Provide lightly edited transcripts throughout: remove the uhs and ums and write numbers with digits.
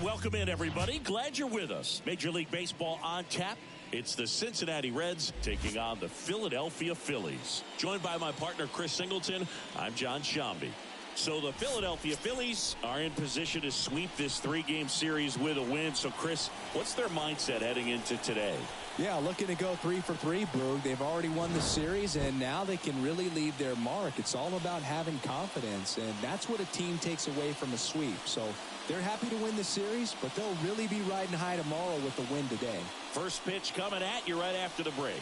welcome in, everybody. Glad you're with us. Major League Baseball on tap. It's the Cincinnati Reds taking on the Philadelphia Phillies. Joined by my partner, Chris Singleton, I'm John Shambi. So the Philadelphia Phillies are in position to sweep this three-game series with a win. So, Chris, what's their mindset heading into today? Yeah, looking to go 3 for 3, Boog. They've already won the series, and now they can really leave their mark. It's all about having confidence, and that's what a team takes away from a sweep. So they're happy to win the series, but they'll really be riding high tomorrow with the win today. First pitch coming at you right after the break.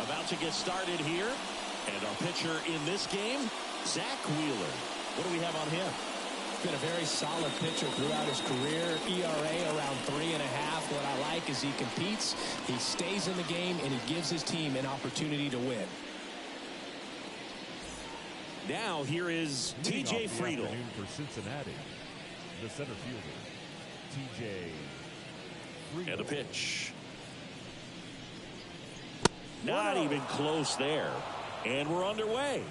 About to get started here. And our pitcher in this game, Zach Wheeler. What do we have on him? Been a very solid pitcher throughout his career. ERA around 3.5. What I like is he competes, he stays in the game, and he gives his team an opportunity to win. Now here is T.J. Friedl. For Cincinnati, the center fielder, T.J. Friedl. And a pitch. Not even close there. And we're underway.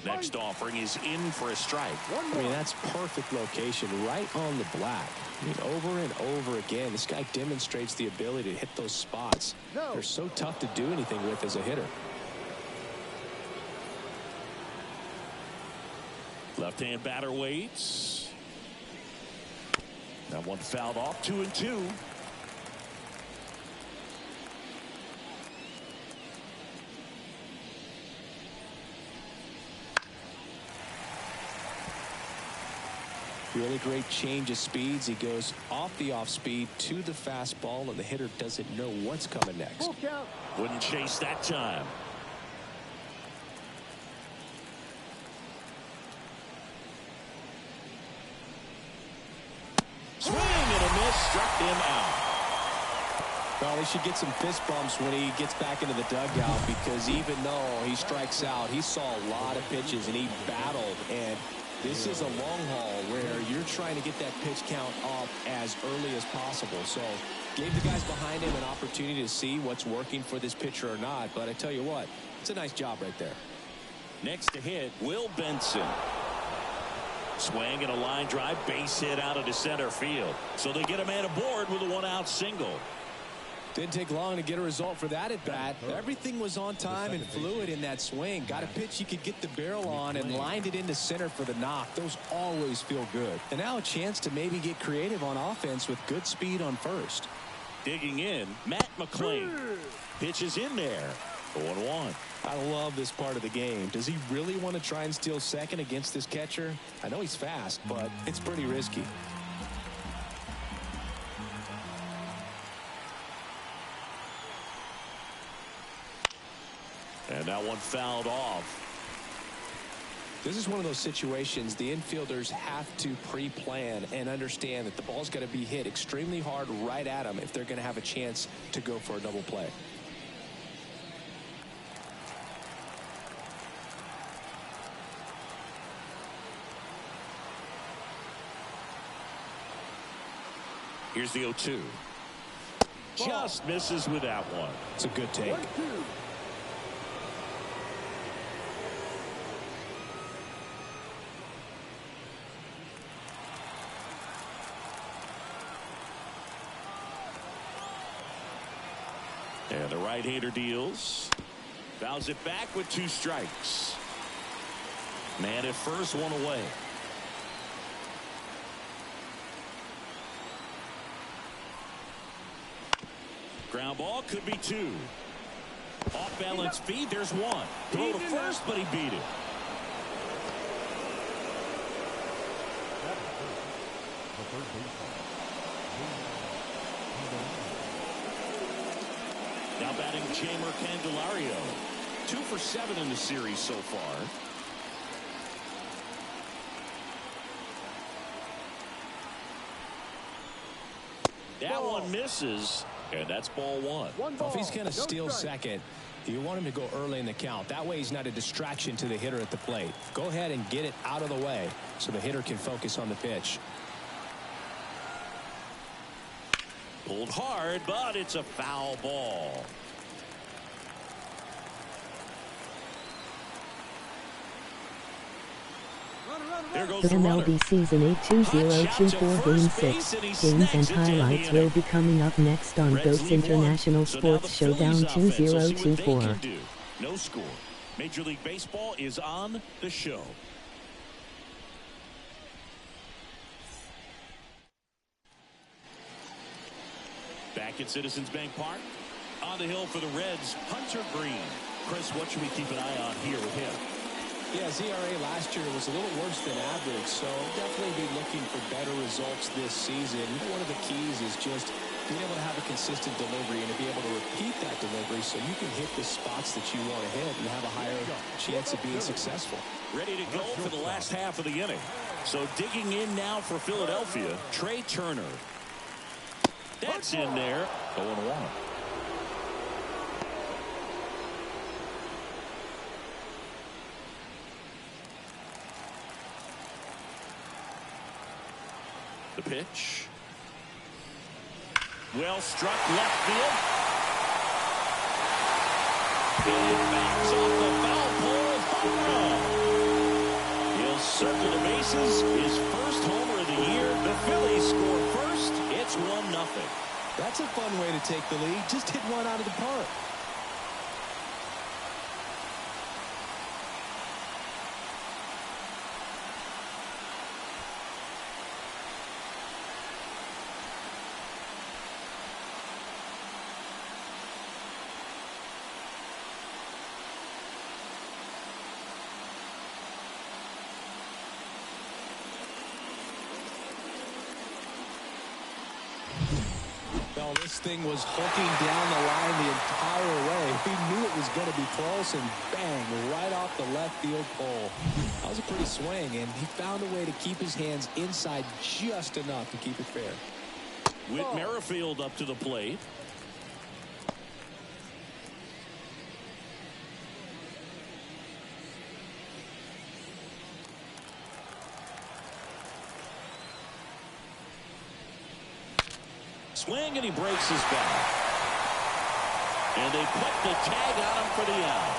Next offering is in for a strike. I mean, that's perfect location right on the black. I mean, over and over again, this guy demonstrates the ability to hit those spots. They're so tough to do anything with as a hitter. Left-hand batter waits. That one fouled off, 2-2. Really great change of speeds. He goes off the off speed to the fastball, and the hitter doesn't know what's coming next. Wouldn't chase that time. Swing and a miss, struck him out. Well, he should get some fist bumps when he gets back into the dugout, because even though he strikes out, he saw a lot of pitches and he battled. And this is a long haul where you're trying to get that pitch count up as early as possible. So gave the guys behind him an opportunity to see what's working for this pitcher or not. But I tell you what, it's a nice job right there. Next to hit, Will Benson. Swing and a line drive, base hit out of the center field. So they get a man aboard with a one-out single. Didn't take long to get a result for that at bat. Everything was on time and fluid in that swing. Got a pitch he could get the barrel on and lined it into center for the knock. Those always feel good. And now a chance to maybe get creative on offense with good speed on first. Digging in, Matt McClain. Pitch is in there. 0-1. I love this part of the game. Does he really want to try and steal second against this catcher? I know he's fast, but it's pretty risky. And that one fouled off. This is one of those situations the infielders have to pre-plan and understand that the ball's got to be hit extremely hard right at them if they're going to have a chance to go for a double play. Here's the 0-2. Just misses with that one. It's a good take. 1-2. And the right-hander deals. Fouls it back with 2 strikes. Man at first, one away. Ground ball could be 2. Off balance feed, there's 1. Throw to first, but he beat it. Now batting Jamer Candelario. 2 for 7 in the series so far. That one misses, and that's ball 1. Well, if he's going to steal second, you want him to go early in the count. That way he's not a distraction to the hitter at the plate. Go ahead and get it out of the way so the hitter can focus on the pitch. Pulled hard, but it's a foul ball. There goes The MLB Season 8 2024 Game 6 games and highlights will be coming up next on GOAT's International Sports Showdown 2024. No score. Major League Baseball is on the show. Back at Citizens Bank Park. On the hill for the Reds, Hunter Green. Chris, what should we keep an eye on here with him? Yeah, his ERA last year was a little worse than average, so definitely be looking for better results this season. One of the keys is just being able to have a consistent delivery and to be able to repeat that delivery so you can hit the spots that you want to hit and have a higher chance of being successul. Ready to go for the last half of the inning. So digging in now for Philadelphia, Trey Turner. That's in there. 0-1. The pitch. Well struck left field. It backs off the foul pole. Home run. He'll circle the bases. His first homer of the year. The Phillies score first. It's 1-0. That's a fun way to take the lead. Just hit one out of the park. Well, this thing was hooking down the line the entire way. He knew it was going to be close, and bang, right off the left field pole. That was a pretty swing, and he found a way to keep his hands inside just enough to keep it fair. Whit Merrifield up to the plate. Swing, and he breaks his back. And they put the tag on him for the out.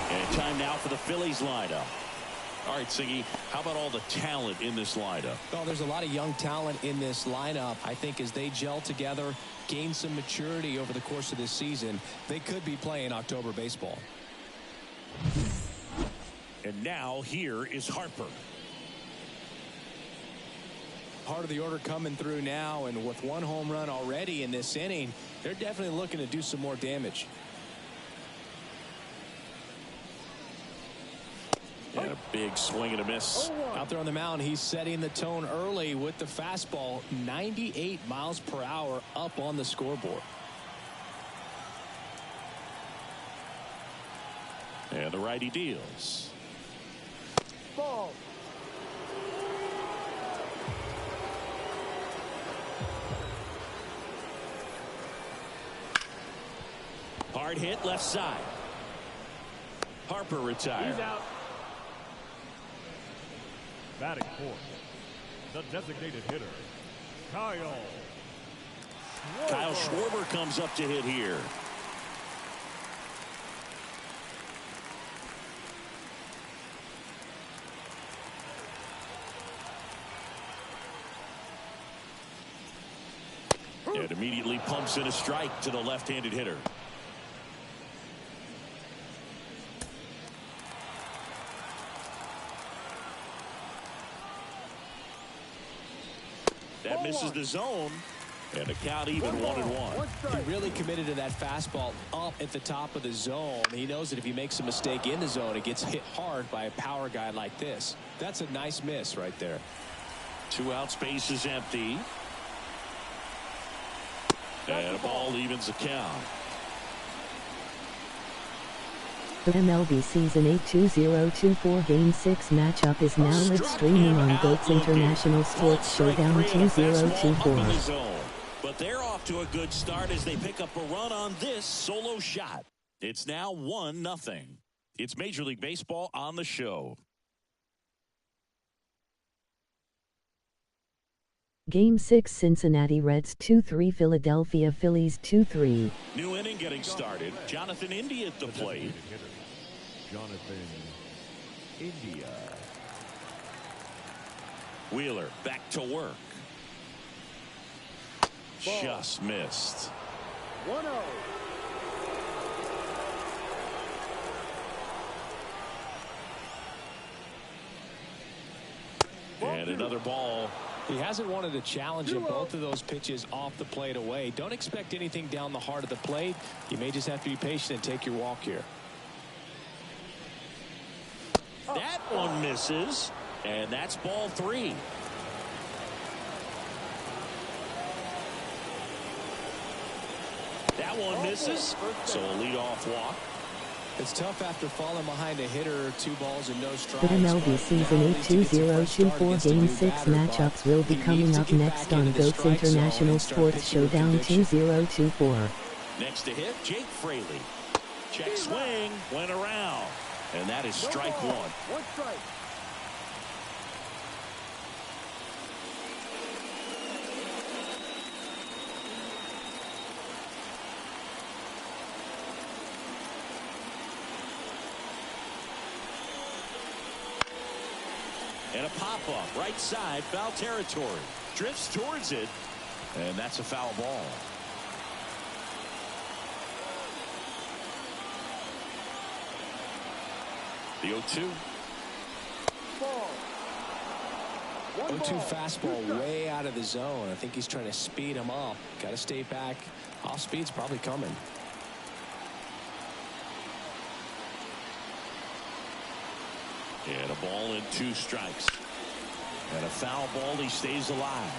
And time now for the Phillies lineup. All right, Siggy, how about all the talent in this lineup? Well, there's a lot of young talent in this lineup. I think as they gel together, gain some maturity over the course of this season, they could be playing October baseball. And now here is Harper. Part of the order coming through now, and with one home run already in this inning, they're definitely looking to do some more damage. And a big swing and a miss. Out there on the mound, he's setting the tone early with the fastball, 98 miles per hour up on the scoreboard. And the righty deals. Ball. Hard hit left side. Harper retired. He's out. Batting fourth, the designated hitter, Kyle Schwarber comes up to hit here. And immediately pumps in a strike to the left-handed hitter. That misses the zone, and a count even 1-1. He really committed to that fastball up at the top of the zone. He knows that if he makes a mistake in the zone, it gets hit hard by a power guy like this. That's a nice miss right there. 2 out, space is empty. And a ball evens the count. The MLB Season 8 2024 Game 6 matchup is now live streaming on GOAT's International Sports Showdown 2024. But they're off to a good start as they pick up a run on this solo shot. It's now 1-0. It's Major League Baseball on the show. Game 6 Cincinnati Reds 2-3 Philadelphia Phillies 2-3. New inning getting started. Jonathan India at the plate. Jonathan India. Wheeler back to work. Just missed. 1-0. And another ball. He hasn't wanted a challenge in both of those pitches off the plate away. Don't expect anything down the heart of the plate. You may just have to be patient and take your walk here. That one misses. And that's ball 3. That one misses. So a leadoff walk. It's tough after falling behind a hitter, 2 balls and no strikes. The MLB Season 8 2024 Game 6 matchups will be coming up next on GOAT's International Sports Showdown 2024. Next to hit, Jake Fraley. Check swing, went around. And that is strike 1. 1 strike. And a pop-up, right side, foul territory. Drifts towards it, and that's a foul ball. The 0-2. Ball. 0-2 fastball way out of the zone. I think he's trying to speed him up. Got to stay back. Off speed's probably coming. And a ball and 2 strikes. And a foul ball, he stays alive.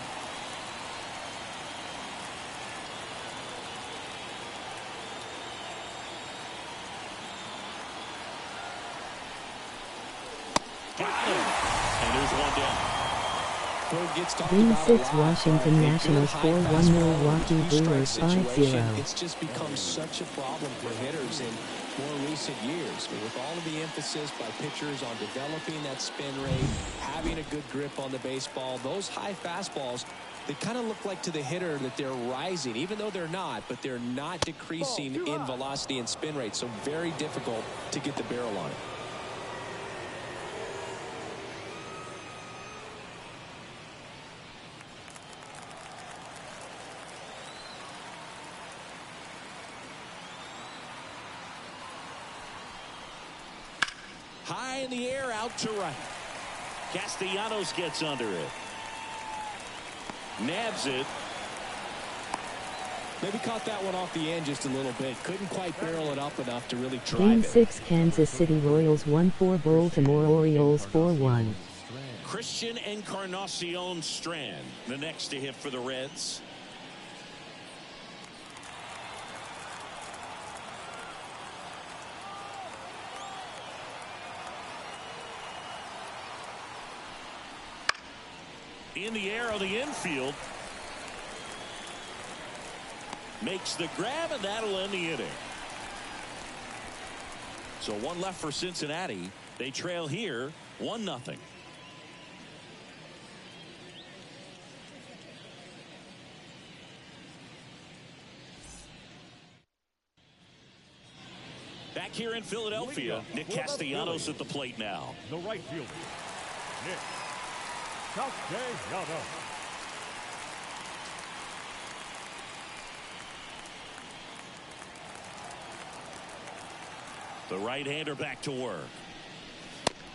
Got him. And there's one down. Game 6 Washington Nationals 4-1 Milwaukee Brewers 5-0. It's just become such a problem for hitters in more recent years. With all of the emphasis by pitchers on developing that spin rate, having a good grip on the baseball, those high fastballs, they kind of look like to the hitter that they're rising, even though they're not, but they're not decreasing in velocity and spin rate. So very difficult to get the barrel on it. High in the air, out to right. Castellanos gets under it. Nabs it. Maybe caught that one off the end just a little bit. Couldn't quite barrel it up enough to really drive Game it. 6 Kansas City Royals 1-4 Baltimore Orioles 4-1. Christian Encarnacion Strand, the next to hit for the Reds. In the air on the infield. Makes the grab, and that'll end the inning. So 1 left for Cincinnati. They trail here 1-0. Back here in Philadelphia, Nick Castellanos at the plate now. The right fielder, Nick Castellanos. The right-hander back to work.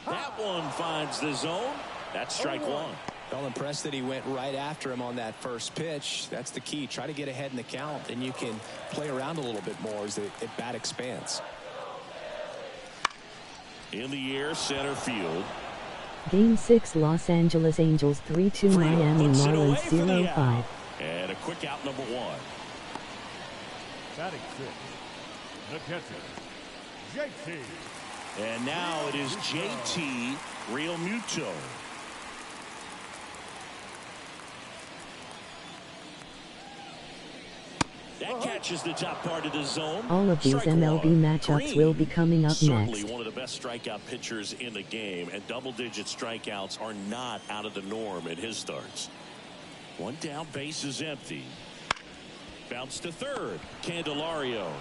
That one finds the zone. That's strike 1. Well, impressed that he went right after him on that first pitch. That's the key. Try to get ahead in the count, and you can play around a little bit more as the bat expands. In the air, center field. Game 6 Los Angeles Angels 3-2 Miami Marlins 0-5. And a quick out, number 1. Batting 6, the catcher, JT. And now it is JT Realmuto. That catches the top part of the zone. All of these Strike MLB 1. matchups will be coming up Certainly next. one of the best strikeout pitchers in the game, and double-digit strikeouts are not out of the norm in his starts. One down, base is empty. Bounce to third. Candelario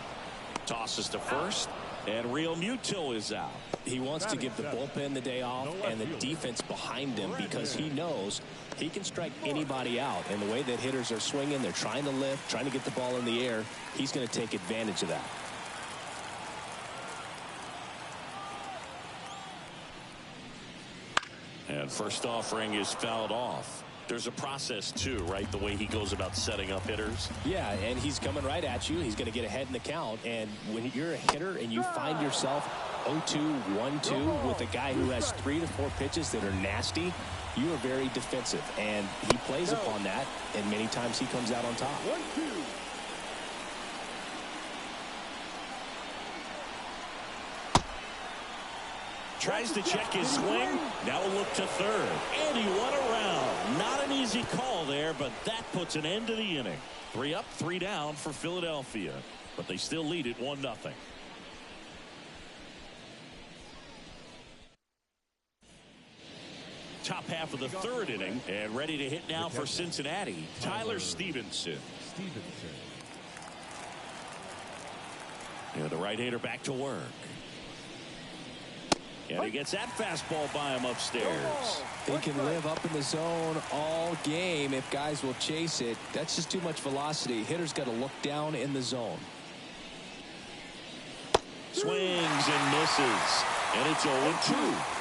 tosses to first, and Real Muto is out. He wants to give the bullpen the day off and the defense behind him because he knows he can strike anybody out. And the way that hitters are swinging, they're trying to lift, trying to get the ball in the air. He's going to take advantage of that. And first offering is fouled off. There's a process too, right? The way he goes about setting up hitters. Yeah, and he's coming right at you. He's going to get ahead in the count. And when you're a hitter and you find yourself 0-2, 1-2 with a guy who has 3 to 4 pitches that are nasty, you are very defensive. And he plays upon that, and many times he comes out on top. 1-2. Tries to check his swing. Now a look to third. And he won around. Not an easy call there, but that puts an end to the inning. 3 up, 3 down for Philadelphia. But they still lead it 1-0. Top half of the third inning, and ready to hit now for Cincinnati, Tyler Stevenson. And the right-hander back to work. And he gets that fastball by him upstairs. They can live up in the zone all game if guys will chase it. That's just too much velocity. Hitter's got to look down in the zone. Swings and misses. And it's 0-2.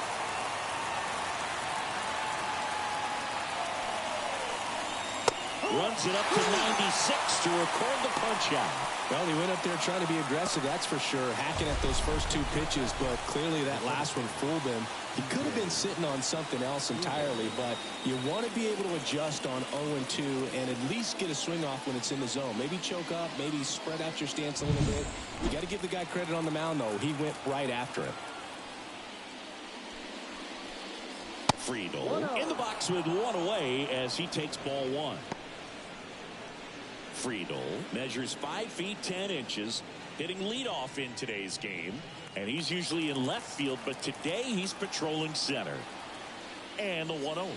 Runs it up to 96 to record the punch out. Well, he went up there trying to be aggressive, that's for sure, hacking at those first 2 pitches, but clearly that last one fooled him. He could have been sitting on something else entirely, but you want to be able to adjust on 0-2 and at least get a swing off when it's in the zone. Maybe choke up, maybe spread out your stance a little bit. You got to give the guy credit on the mound, though. He went right after it. Friedel in the box with 1 away as he takes ball 1. Friedel measures 5 feet 10 inches, hitting leadoff in today's game, and he's usually in left field, but today he's patrolling center. And the 1-0.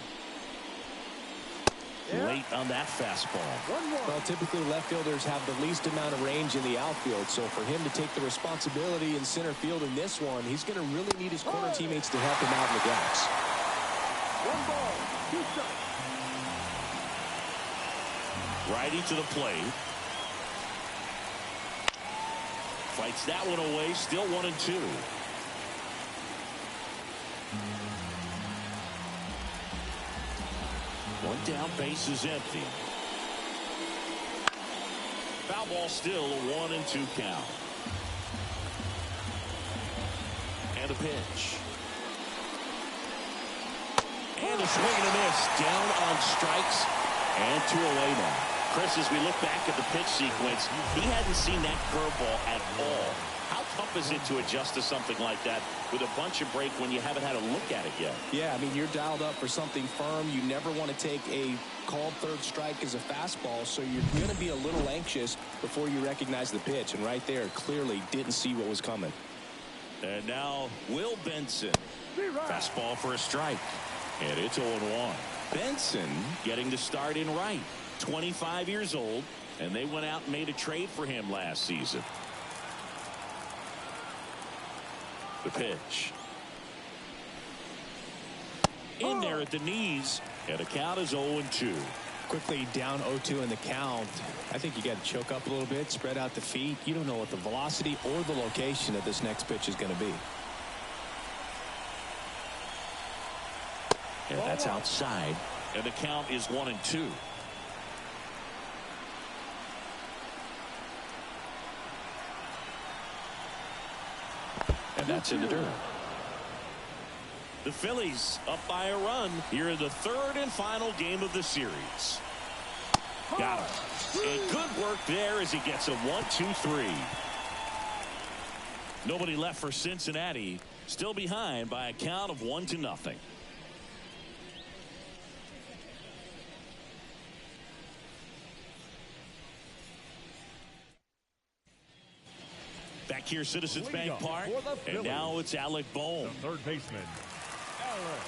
Late on that fastball. Well, typically left fielders have the least amount of range in the outfield, so for him to take the responsibility in center field in this one, he's going to really need his corner teammates to help him out in the gaps. 1 ball, 2 strikes. Righty to the plate. Fights that one away. Still 1-2. One down, base is empty. Foul ball, still a 1-2 count. And a pitch. And a swing and a miss. Down on strikes. And 2 away now. Chris, as we look back at the pitch sequence, he hadn't seen that curveball at all. How tough is it to adjust to something like that with a bunch of break when you haven't had a look at it yet? Yeah, I mean, you're dialed up for something firm. You never want to take a called third strike as a fastball, so you're going to be a little anxious before you recognize the pitch. And right there, clearly didn't see what was coming. And now Will Benson. Fastball for a strike. And it's 0-1. Benson getting the start in right. 25 years old, and they went out and made a trade for him last season. The pitch. In there at the knees, and the count is 0-2. Quickly down 0-2 in the count. I think you got to choke up a little bit, spread out the feet. You don't know what the velocity or the location of this next pitch is going to be. And that's outside, and the count is 1-2. And that's in the dirt. The Phillies up by a run here in the 3rd and final game of the series. Got him. And good work there as he gets a 1-2-3. Nobody left for Cincinnati. Still behind by a count of 1-0. Back here, Citizens Bank Park, and now it's Alec Bohm. The third baseman, Alec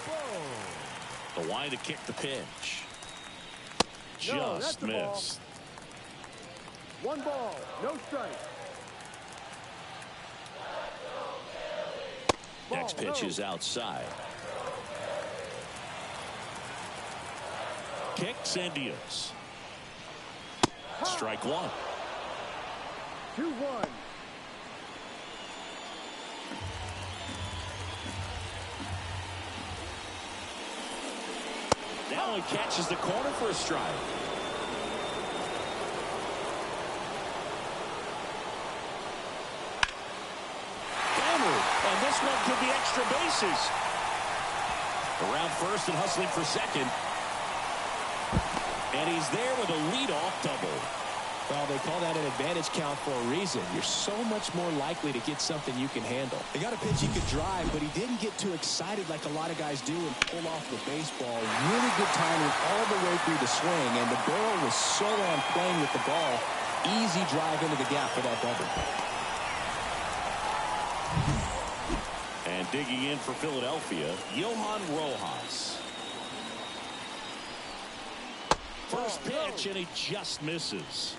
Bohm. The wind to kick the pitch. just missed. One ball, no strike. Next pitch is outside. Kicks and deals. Strike one. 2-1. That one catches the corner for a strike. And this one could be extra bases. Around first and hustling for second. And he's there with a leadoff double. Well, they call that an advantage count for a reason. You're so much more likely to get something you can handle. He got a pitch he could drive, but he didn't get too excited like a lot of guys do and pull off the baseball. Really good timing all the way through the swing, and the barrel was so on playing with the ball. Easy drive into the gap for that double. And digging in for Philadelphia, Johan Rojas. First pitch, and he just misses.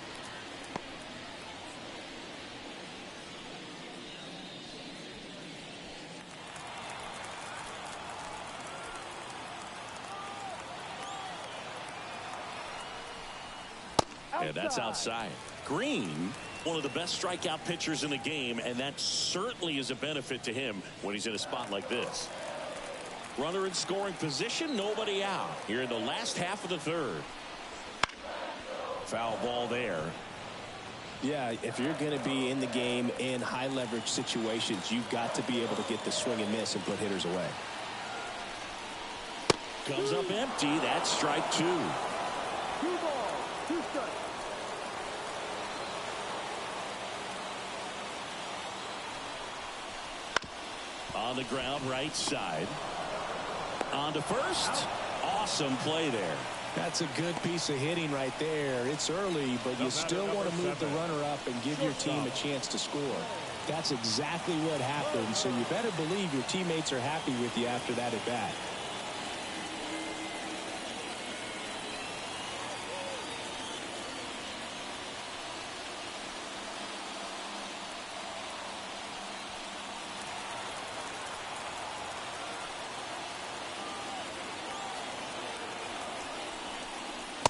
And that's outside. Green, one of the best strikeout pitchers in the game, and that certainly is a benefit to him when he's in a spot like this. Runner in scoring position, nobody out here in the last half of the third. Foul ball there. Yeah, if you're going to be in the game in high leverage situations, you've got to be able to get the swing and miss and put hitters away. Comes up empty. That's strike two. 2 balls, 2 strikes. On the ground, right side. On to first. Awesome play there. That's a good piece of hitting right there. It's early, but you still want to move the runner up and give your team a chance to score. That's exactly what happened, so you better believe your teammates are happy with you after that at bat.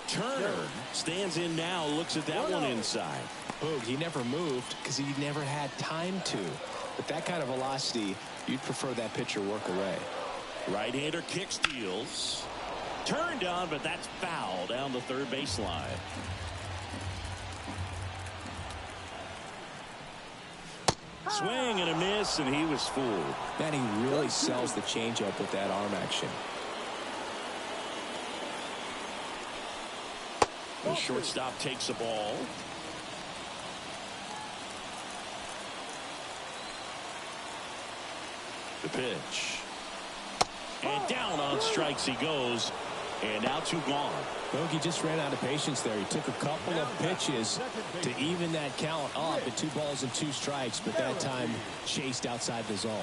Turner stands in now, looks at that one inside. Boog, he never moved because he never had time to. But that kind of velocity, you'd prefer that pitcher work away. Right-hander kicks, deals. Turned on, but that's foul down the third baseline. Swing and a miss, and he was fooled. Man, he really sells the changeup with that arm action. The shortstop takes the ball. The pitch. And down on strikes he goes. And now 2 gone. Bogey just ran out of patience there. He took a couple of pitches to even that count up at 2 balls and 2 strikes, but that time chased outside the zone.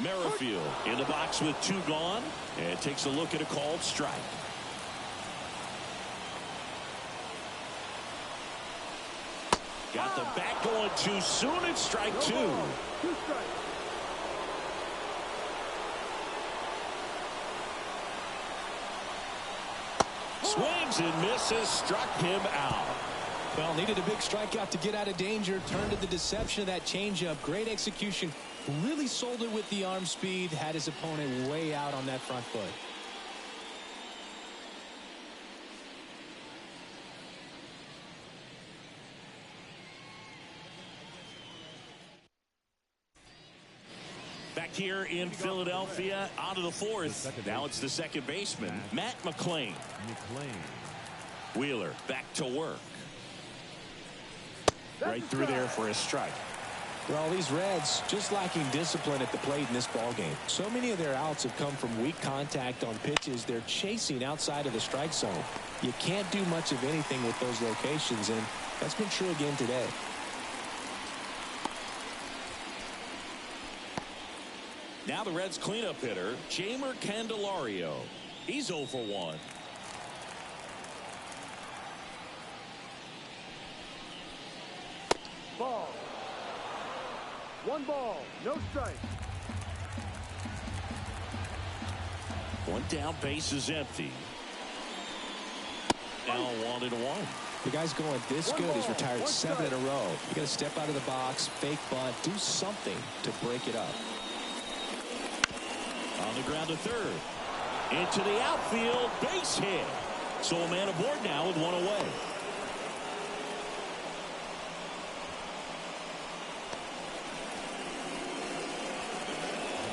Merrifield in the box with 2 gone and takes a look at a called strike. Got the bat going too soon. It's strike 2. 2 strikes. Swings and misses. Struck him out. Well, needed a big strikeout to get out of danger. Turned to the deception of that changeup. Great execution. Really sold it with the arm speed. Had his opponent way out on that front foot. Back here in Philadelphia, on to the 4th. Now it's the second baseman, Matt McClain. Wheeler back to work. Right through there for a strike. Well, these Reds just lacking discipline at the plate in this ballgame. So many of their outs have come from weak contact on pitches they're chasing outside of the strike zone. You can't do much of anything with those locations, and that's been true again today. Now the Reds cleanup hitter, Jeimer Candelario. He's 0 for 1. Ball. 1 ball, no strike. 1 down, base is empty. Now 1-1. The guy's going this One good. ball, He's retired 1 7 in strike. a row. You got to step out of the box, fake bunt, do something to break it up. On the ground to third. Into the outfield, base hit. So a man aboard now with 1 away.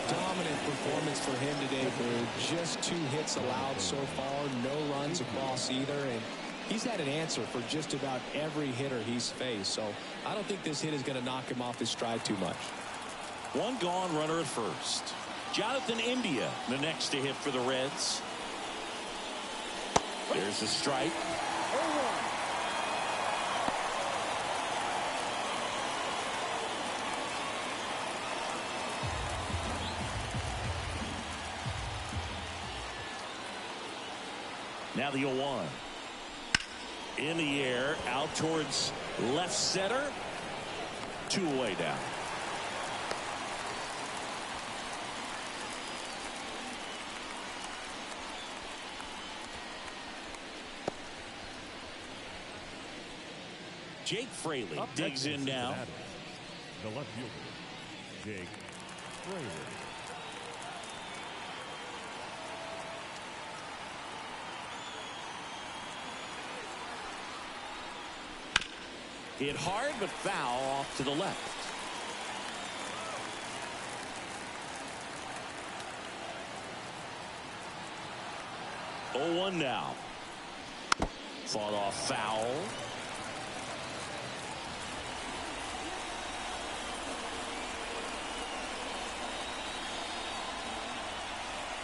Dominant performance for him today, Boog. Just 2 hits allowed so far, no runs across either, and he's had an answer for just about every hitter he's faced. So I don't think this hit is going to knock him off his stride too much. 1 gone, runner at first. Jonathan India, the next to hit for the Reds. There's the strike. 0-1. Now the 0-1. In the air, out towards left center. 2 away down. Jake Fraley Up digs next in now. Cincinnati, the left fielder, Jake Fraley. Hit hard but foul off to the left. Oh, 1 now. Fought off foul.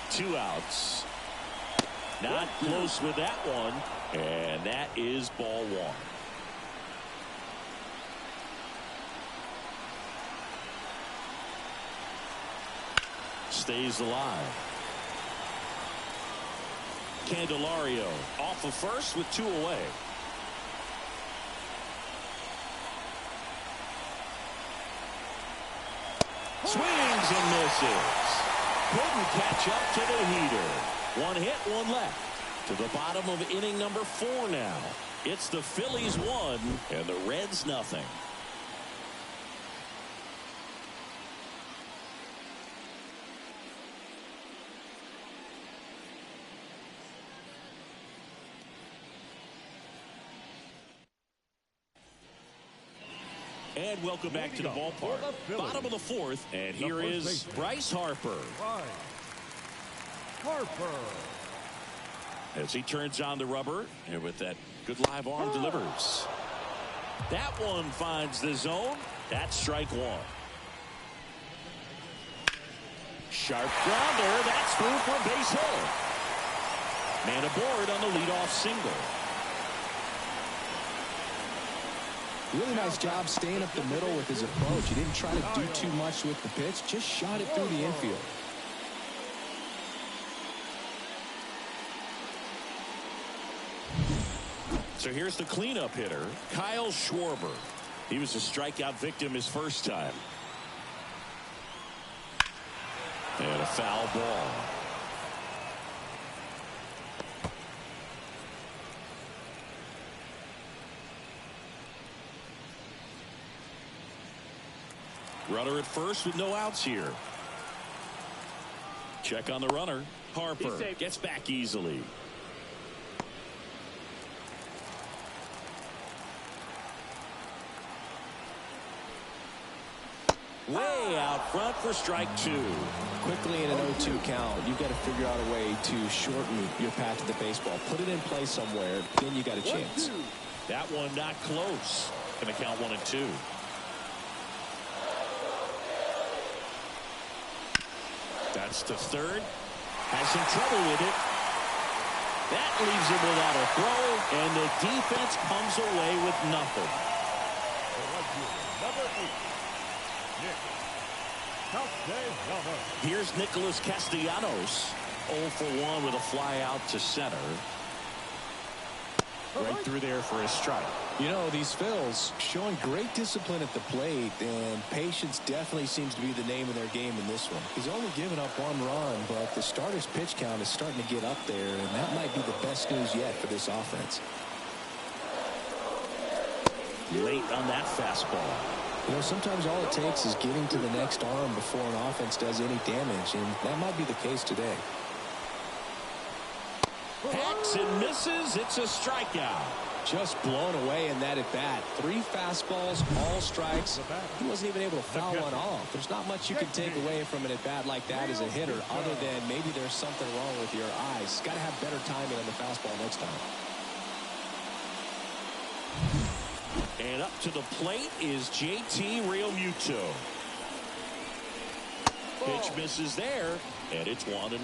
Two outs. Not close with that one. And that is ball 1. Stays alive. Candelario off of first with 2 away. Swings and misses. Couldn't catch up to the heater. 1 hit, 1 left. To the bottom of inning number 4 now. It's the Phillies 1 and the Reds nothing. And welcome back to the ballpark. Bottom of the 4th, and here is Bryce Harper. As he turns on the rubber, and with that good live arm delivers. That one finds the zone. That's strike 1. Sharp grounder. That's through for a base hit. Man aboard on the leadoff single. Really nice job staying up the middle with his approach. He didn't try to do too much with the pitch, just shot it through the infield. So here's the cleanup hitter, Kyle Schwarber. He was a strikeout victim his first time. And a foul ball. Runner at first with no outs here. Check on the runner. Harper gets back easily. Way out front for strike 2. Quickly in an 0-2 count, you've got to figure out a way to shorten your path to the baseball. Put it in play somewhere, then you got a chance. That one not close. Going to count 1 and 2. That's to third. Has some trouble with it. That leaves him without a throw, and the defense comes away with nothing. Number 8, Nick Castellanos. Here's Nicholas Castellanos. 0 for 1 with a fly out to center. Right through there for a strike. You know, these Phils showing great discipline at the plate, and patience definitely seems to be the name of their game in this one. He's only given up 1 run, but the starter's pitch count is starting to get up there, and that might be the best news yet for this offense. Late on that fastball. You know, sometimes all it takes is getting to the next arm before an offense does any damage, and that might be the case today. Hacks and misses. It's a strikeout. Just blown away in that at bat. 3 fastballs, all strikes. He wasn't even able to foul one off. There's not much you can take away from an at bat like that as a hitter, other than maybe there's something wrong with your eyes. Got to have better timing on the fastball next time. And up to the plate is JT Realmuto. Pitch misses there, and it's 1-0.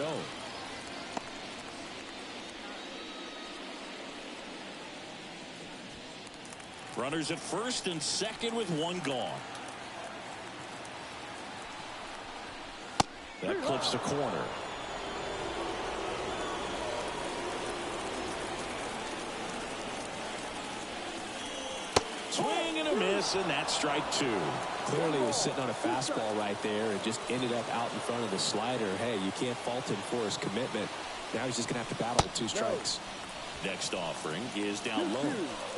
Runners at first and second with 1 gone. That clips the corner. Swing and a miss, and that's strike 2. Clearly was sitting on a fastball right there and just ended up out in front of the slider. Hey, you can't fault him for his commitment. Now he's just going to have to battle with 2 strikes. Next offering is down low.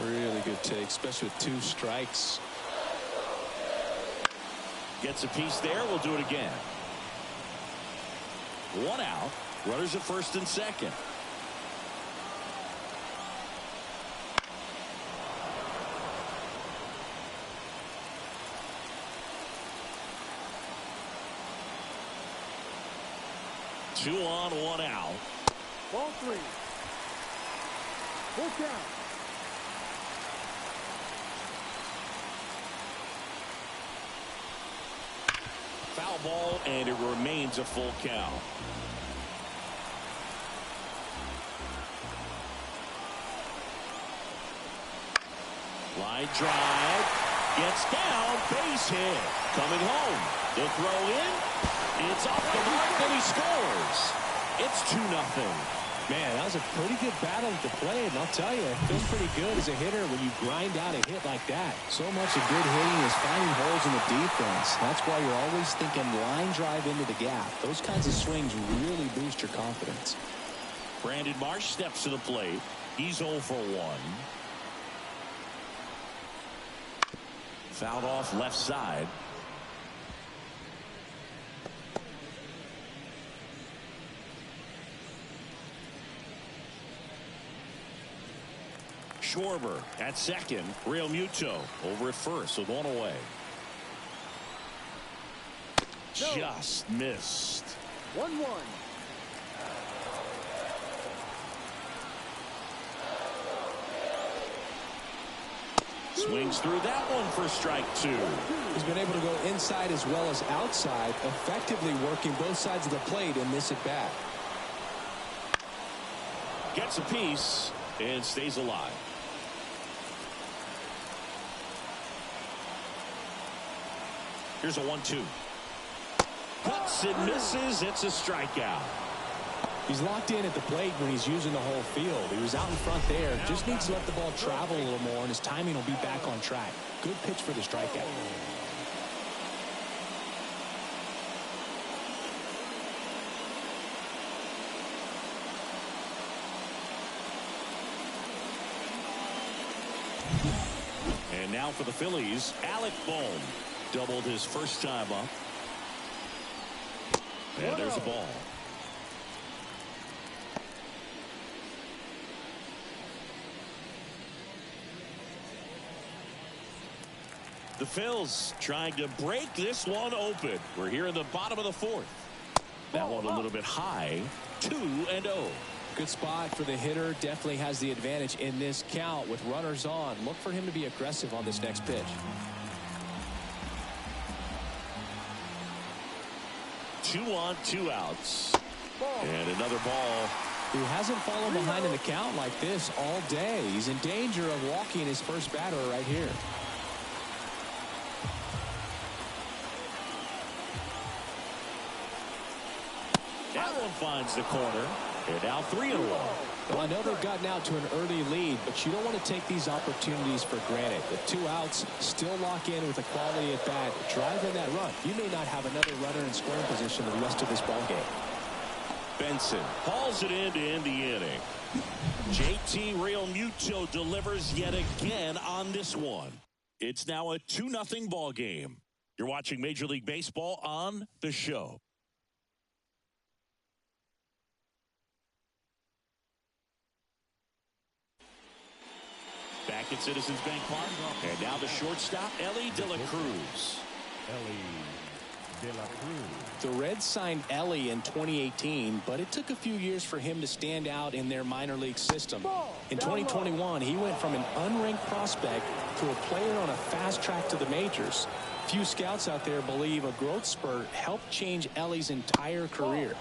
Really good take, especially with 2 strikes. Gets a piece there. We'll do it again. 1 out. Runners at first and second. Two on, 1 out. Ball 3. Full count. Foul ball, and it remains a full count. Line drive. Gets down. Base hit. Coming home. The throw in. It's off the mark, and he scores. It's 2-0. Man, that was a pretty good battle at the plate, and I'll tell you, it feels pretty good as a hitter when you grind out a hit like that. So much of good hitting is finding holes in the defense. That's why you're always thinking line drive into the gap. Those kinds of swings really boost your confidence. Brandon Marsh steps to the plate. He's 0 for 1. Fouled off left side. Schwarber at second. Realmuto over at first with 1 away. Just missed. 1-1. Swings through that one for strike 2. He's been able to go inside as well as outside, effectively working both sides of the plate in this at bat. Gets a piece and stays alive. Here's a 1-2. Cuts and misses. It's a strikeout. He's locked in at the plate when he's using the whole field. He was out in front there. Just needs to let the ball travel a little more, and his timing will be back on track. Good pitch for the strikeout. And now for the Phillies, Alec Bohm doubled his first time up. And there's a ball. The Phils trying to break this one open. We're here in the bottom of the 4th. That one a little bit high. 2-0. Good spot for the hitter. Definitely has the advantage in this count with runners on. Look for him to be aggressive on this next pitch. 2 on, 2 outs. And another ball. He hasn't fallen behind in the count like this all day. He's in danger of walking his first batter right here. one finds the corner. And now 3-1. Well, I know they've gotten out to an early lead, but you don't want to take these opportunities for granted. With 2 outs, still lock in with a quality at bat, drive in that run. You may not have another runner in scoring position the rest of this ball game. Benson hauls it in to end the inning. JT Realmuto delivers yet again on this one. It's now a 2-0 ball game. You're watching Major League Baseball on The Show. Back at Citizens Bank Park. And now the shortstop, Ellie De La Cruz. The Reds signed Ellie in 2018, but it took a few years for him to stand out in their minor league system. In 2021, he went from an unranked prospect to a player on a fast track to the majors. Few scouts out there believe a growth spurt helped change Ellie's entire career.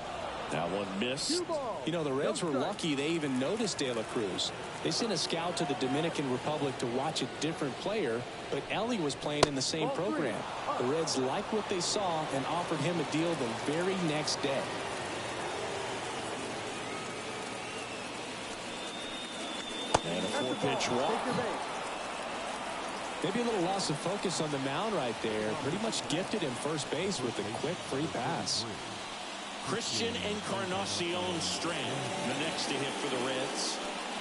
That one missed. You know, the Reds were lucky they even noticed De La Cruz. They sent a scout to the Dominican Republic to watch a different player, but Ellie was playing in the same program. The Reds liked what they saw and offered him a deal the very next day. And a 4-pitch walk. Maybe a little loss of focus on the mound right there. Pretty much gifted him first base with a quick free pass. Christian Encarnacion Strand, the next to hit for the Reds.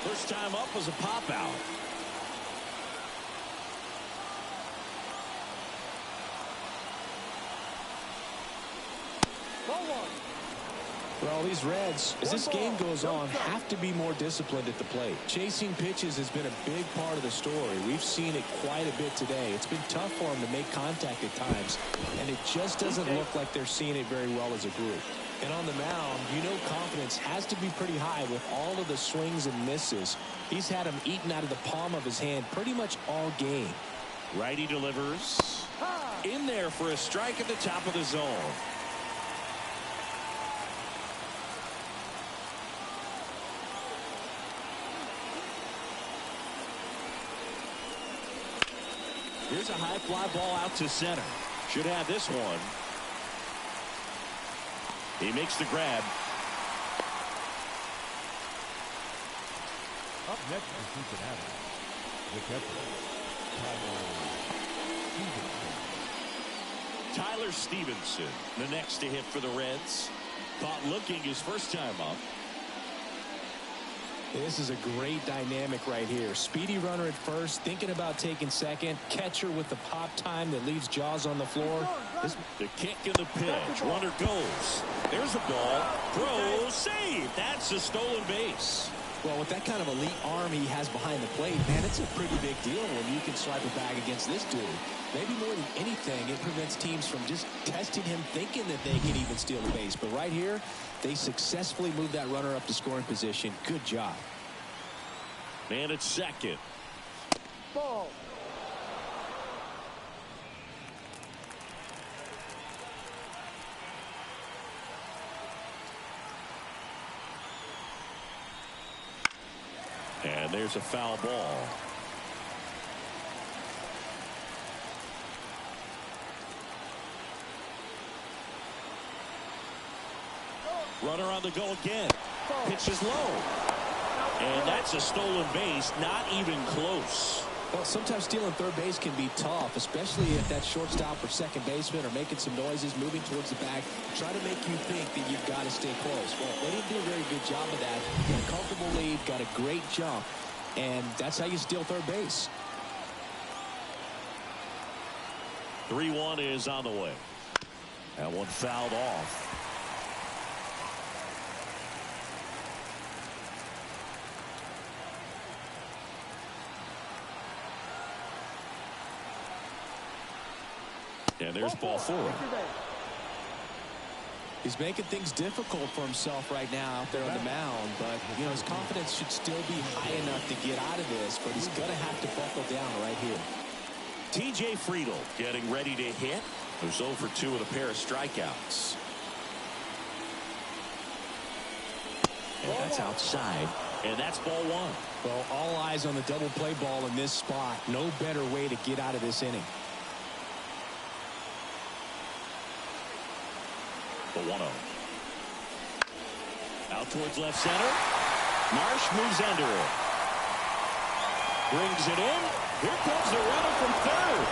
First time up was a pop out. Well, these Reds, as this game goes on, have to be more disciplined at the plate. Chasing pitches has been a big part of the story. We've seen it quite a bit today. It's been tough for them to make contact at times, and it just doesn't look like they're seeing it very well as a group. And on the mound, you know confidence has to be pretty high with all of the swings and misses. He's had them eaten out of the palm of his hand pretty much all game. Righty delivers. In there for a strike at the top of the zone. Here's a high fly ball out to center. Should have this one. He makes the grab. Up next for Cincinnati, the catcher, Tyler Stevenson, the next to hit for the Reds. Caught looking his first time up. This is a great dynamic right here. Speedy runner at first, thinking about taking second. Catcher with the pop time that leaves Jaws on the floor. The kick and the pitch. Runner goes. There's a ball. Throw. Save. That's a stolen base. Well, with that kind of elite arm he has behind the plate, man, it's a pretty big deal when you can swipe a bag against this dude. Maybe more than anything, it prevents teams from just testing him, thinking that they can even steal a base. But right here, they successfully moved that runner up to scoring position. Good job. Man at second. Ball. And there's a foul ball. Runner on the go again. Pitch is low. And that's a stolen base. Not even close. Well, sometimes stealing third base can be tough, especially if that shortstop or second baseman are making some noises, moving towards the bag, try to make you think that you've got to stay close. Well, they didn't do a very good job of that. Got a comfortable lead, got a great jump, and that's how you steal third base. 3-1 is on the way. That one fouled off. And there's ball 4. He's making things difficult for himself right now out there on the mound, but you know his confidence should still be high enough to get out of this, but he's going to have to buckle down right here. TJ Friedl getting ready to hit. Who's 0 for 2 with a pair of strikeouts. And that's outside. And that's ball 1. Well, all eyes on the double play ball in this spot. No better way to get out of this inning. The 1-0. Out towards left center. Marsh moves under it. Brings it in. Here comes the runner from third.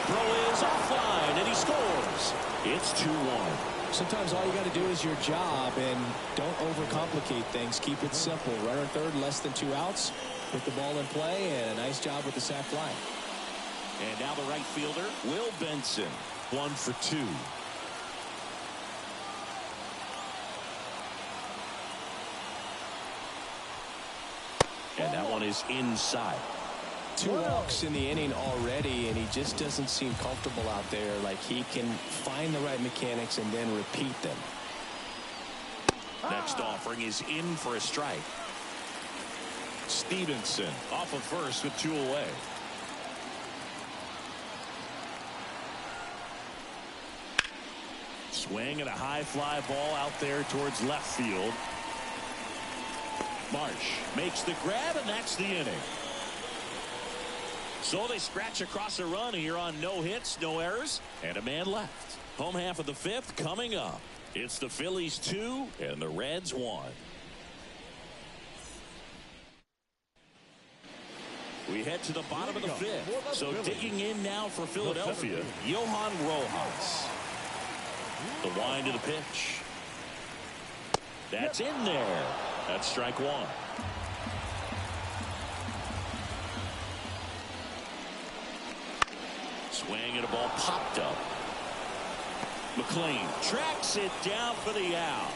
Throw is offline, and he scores. It's 2-1. Sometimes all you got to do is your job, and don't overcomplicate things. Keep it simple. Runner third, less than 2 outs. Put the ball in play, and a nice job with the sac fly. And now the right fielder, Will Benson. 1 for 2. And that one is inside. 2 walks in the inning already, and he just doesn't seem comfortable out there. Like he can find the right mechanics and then repeat them. Next offering is in for a strike. Stevenson off of first with 2 away. Swing and a high fly ball out there towards left field. Marsh makes the grab, and that's the inning. So they scratch across a run here on no hits, no errors, and a man left. Home half of the 5th coming up. It's the Phillies 2 and the Reds 1. We head to the bottom of the 5th. So digging in now for Philadelphia, Johan Rojas. The wind of the pitch. That's in there. That's strike 1. Swing and a ball popped up. McLean tracks it down for the out.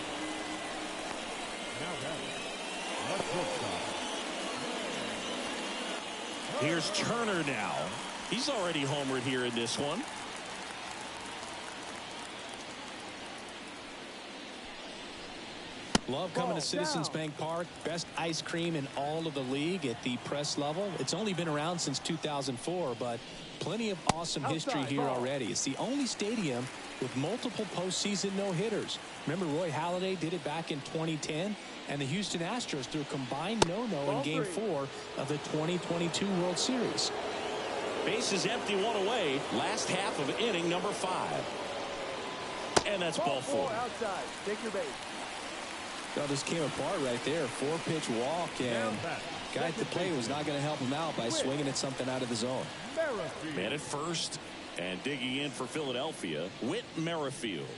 Here's Turner now. He's already homered here in this one. Love coming to Citizens Bank Park. Best ice cream in all of the league at the press level. It's only been around since 2004, but plenty of awesome history here already. It's the only stadium with multiple postseason no-hitters. Remember Roy Halladay did it back in 2010, and the Houston Astros threw a combined no-no in Game 4 of the 2022 World Series. Base is empty, 1 away. Last half of inning number 5. And that's ball 4. Outside. Take your base. Well, this came apart right there. 4-pitch walk, and guy at the plate was not going to help him out by swinging at something out of the zone. Man at first, and digging in for Philadelphia, Whit Merrifield.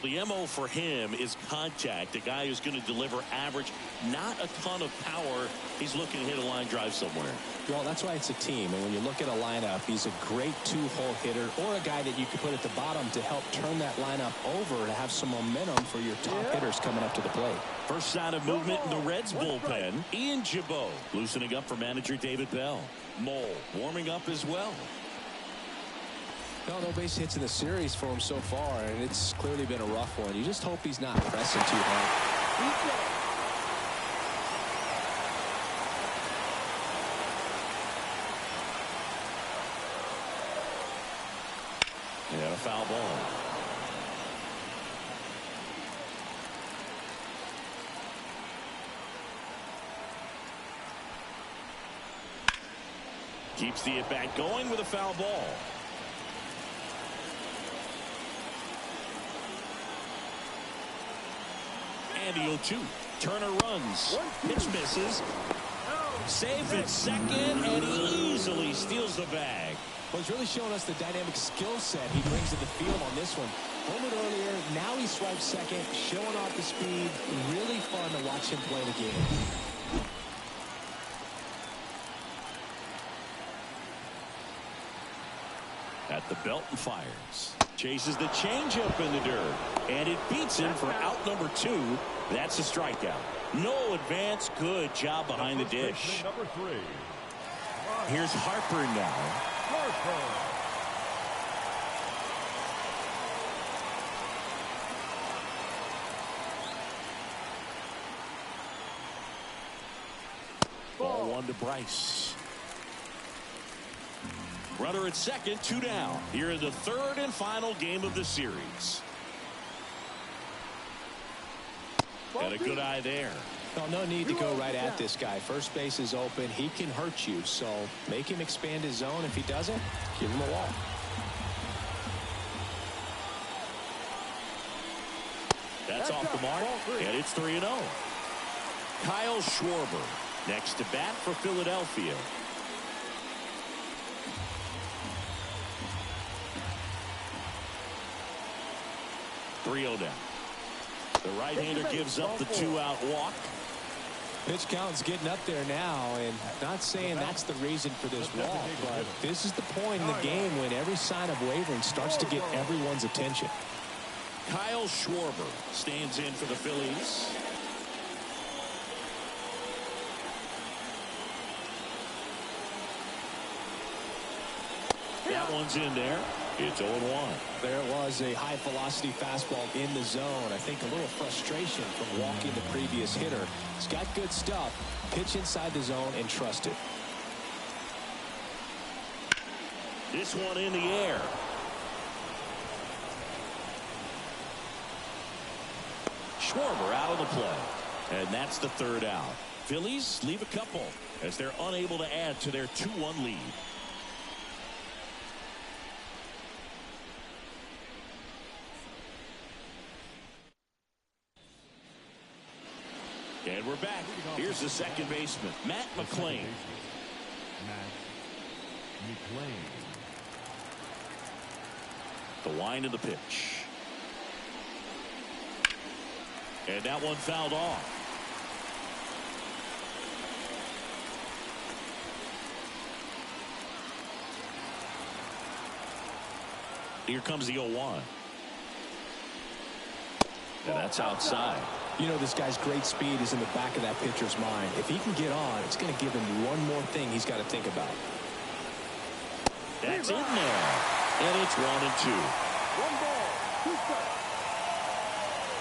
The MO for him is contact. A guy who's going to deliver average, not a ton of power. He's looking to hit a line drive somewhere. Well, that's why it's a team. And when you look at a lineup, he's a great 2-hole hitter, or a guy that you could put at the bottom to help turn that lineup over to have some momentum for your top hitters coming up to the plate. First sign of movement in the Reds bullpen. Ian Gibaut loosening up for manager David Bell. Mole warming up as well. No base hits in the series for him so far, and it's clearly been a rough one. You just hope he's not pressing too hard. Yeah, a foul ball. Keeps the at-bat going with a foul ball. And the 0-2. Turner runs. Pitch misses. Safe at second, and he easily steals the bag. Well, he's really showing us the dynamic skill set he brings to the field on this one. Homered earlier, now he swipes second, showing off the speed. Really fun to watch him play the game. At the belt and fires. Chases the changeup in the dirt. And it beats him for out number 2. That's a strikeout. No advance. Good job behind the dish. Number 3. Here's Harper now. Ball 1 to Bryce. Runner at second, 2 down. Here in the 3rd and final game of the series. And a good eye there. Well, no need to go right at this guy. First base is open. He can hurt you, so make him expand his zone. If he doesn't, give him a walk. That's off the mark, and it's 3-0. Kyle Schwarber next to bat for Philadelphia. Down. The right-hander gives up the 2-out walk. Pitch count's getting up there now, and not saying that's the reason for this walk, but this is the point in the game when every sign of wavering starts to get everyone's attention. Kyle Schwarber stands in for the Phillies. That one's in there. It's 0-1. There it was, a high-velocity fastball in the zone. I think a little frustration from walking the previous hitter. He's got good stuff. Pitch inside the zone and trust it. This one in the air. Schwarber out of the play. And that's the 3rd out. Phillies leave a couple as they're unable to add to their 2-1 lead. And we're back. Here's the second baseman, Matt McClain. The wind of the pitch. And that one fouled off. Here comes the 0-1. And that's outside. You know, this guy's great speed is in the back of that pitcher's mind. If he can get on, it's going to give him one more thing he's got to think about. That's in there. And it's 1-2. 1 ball, 2 strikes.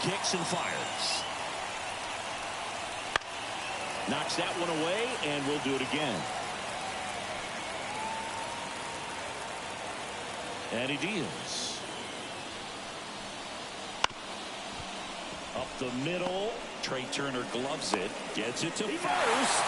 Kicks and fires. Knocks that one away, and we'll do it again. And he deals. Up the middle. Trey Turner gloves it. Gets it to first.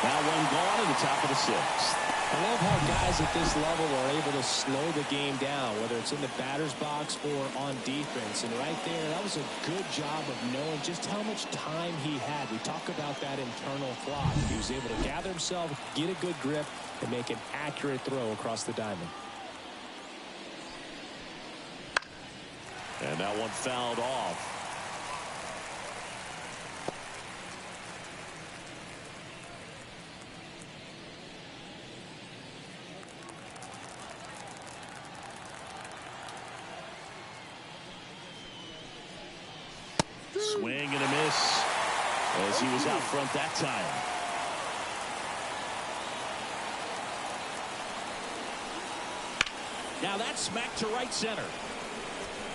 Now one gone at the top of the 6th. I love how guys at this level are able to slow the game down, whether it's in the batter's box or on defense. And right there, that was a good job of knowing just how much time he had. We talk about that internal clock. He was able to gather himself, get a good grip, and make an accurate throw across the diamond. And that one fouled off. Swing and a miss as he was out front that time. Now that's smacked to right center.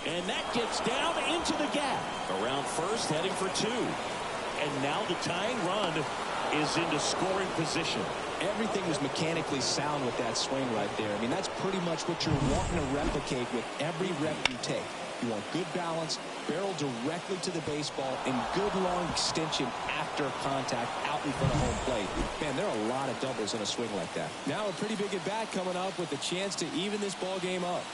And that gets down into the gap. Around first, heading for 2. And now the tying run is into scoring position. Everything was mechanically sound with that swing right there. I mean, that's pretty much what you're wanting to replicate with every rep you take. You want good balance, barrel directly to the baseball, and good long extension after contact out in front of home plate. Man, there are a lot of doubles in a swing like that. Now a pretty big at-bat coming up with a chance to even this ball game up.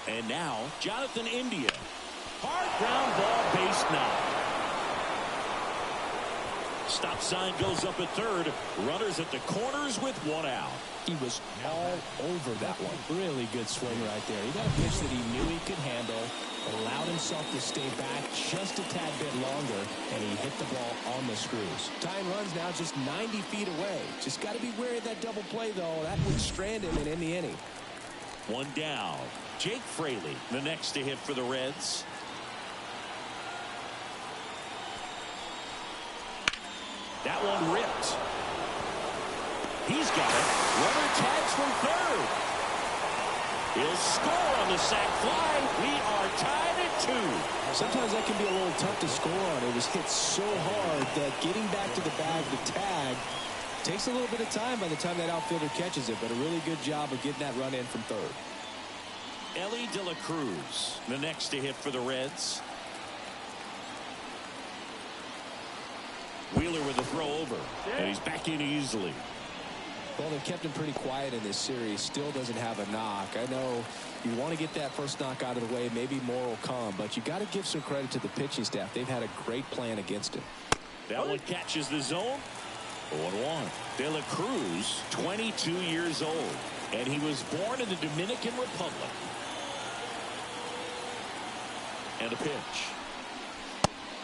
And now, Jonathan India. Hard ground ball, base 9. Stop sign goes up at 3rd. Runners at the corners with 1 out. He was all over that one. Really good swing right there. He got a pitch that he knew he could handle, allowed himself to stay back just a tad bit longer, and he hit the ball on the screws. Tying runs now just 90 feet away. Just got to be wary of that double play, though. That would strand him and end the inning. 1 down. Jake Fraley, the next to hit for the Reds. That one ripped. He's got it. Runner tags from 3rd. He'll score on the sac fly. We are tied at 2. Sometimes that can be a little tough to score on. It was hit so hard that getting back to the bag, the tag, takes a little bit of time by the time that outfielder catches it. But a really good job of getting that run in from 3rd. Ellie De La Cruz, the next to hit for the Reds. Wheeler with a throw over, and he's back in easily. Well, they've kept him pretty quiet in this series. Still doesn't have a knock. I know you want to get that first knock out of the way. Maybe more will come, but you got to give some credit to the pitching staff. They've had a great plan against him. That one catches the zone. 0-1. De La Cruz, 22 years old, and he was born in the Dominican Republic. And a pitch.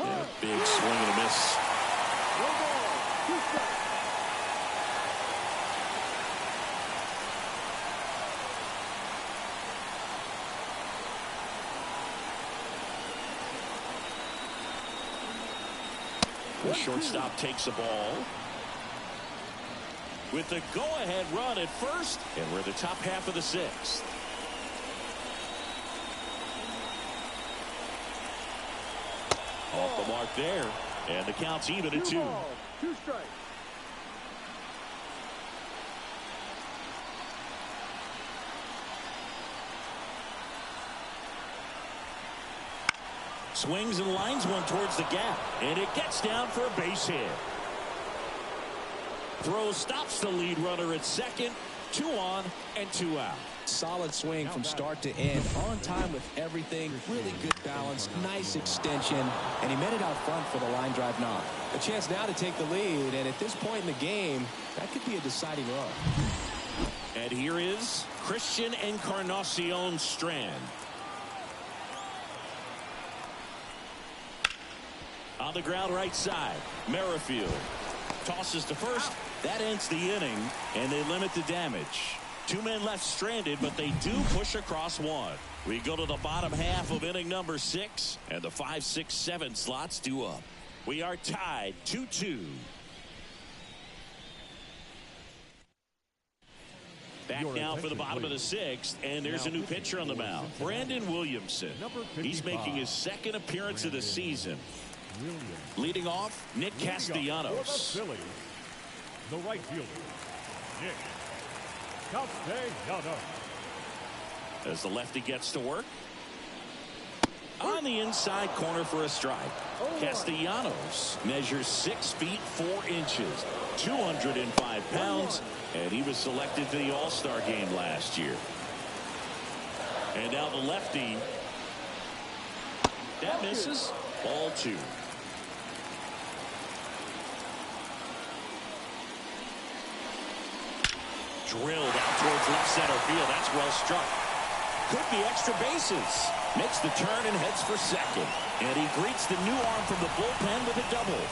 And a big swing and a miss. 1 ball, 2 strikes. The shortstop takes the ball with the go-ahead run at first, and we're the top half of the 6th. Off the mark there, and the count's even at 2. 2 balls, 2 strikes. Swings and lines one towards the gap, and it gets down for a base hit. Throw stops the lead runner at second. 2 on and 2 out. Solid swing from start to end. On time with everything. Really good balance. Nice extension. And he made it out front for the line drive knock. A chance now to take the lead. And at this point in the game, that could be a deciding run. And here is Christian Encarnacion Strand. On the ground right side, Merrifield tosses to first. That ends the inning, and they limit the damage. 2 men left stranded, but they do push across 1. We go to the bottom half of inning number 6, and the 5, 6, 7 slots due up. We are tied 2-2. Back now for the bottom of the 6th, and there's a new pitcher on the mound, Brandon Williamson. He's making his 2nd appearance of the season. Leading off, Nick Castellanos. For the Phillies, the right fielder, Nick Castellanos. As the lefty gets to work. On the inside corner for a strike. Castellanos measures 6 feet 4 inches, 205 pounds, and he was selected to the All-Star game last year. And now the lefty. That misses. Ball 2. Drilled out towards left center field. That's well struck. Could be extra bases. Makes the turn and heads for second. And he greets the new arm from the bullpen with a double.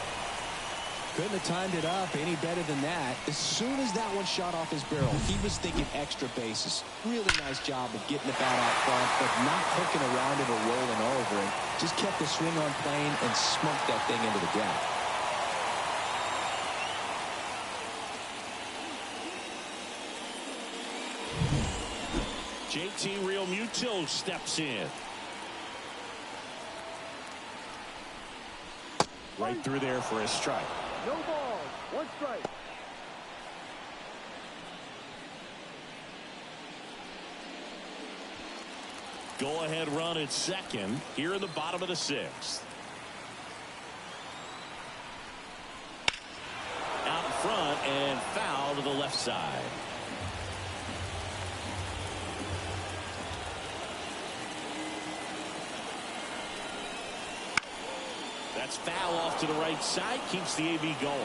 Couldn't have timed it up any better than that. As soon as that one shot off his barrel, he was thinking extra bases. Really nice job of getting the bat out front, but not hooking around it or rolling over. And just kept the swing on plane and smoked that thing into the gap. JT Realmuto steps in. Right through there for a strike. No balls, 1 strike. Go-ahead run at second here in the bottom of the 6th. Out in front and foul to the left side. That's foul off to the right side. Keeps the AB going.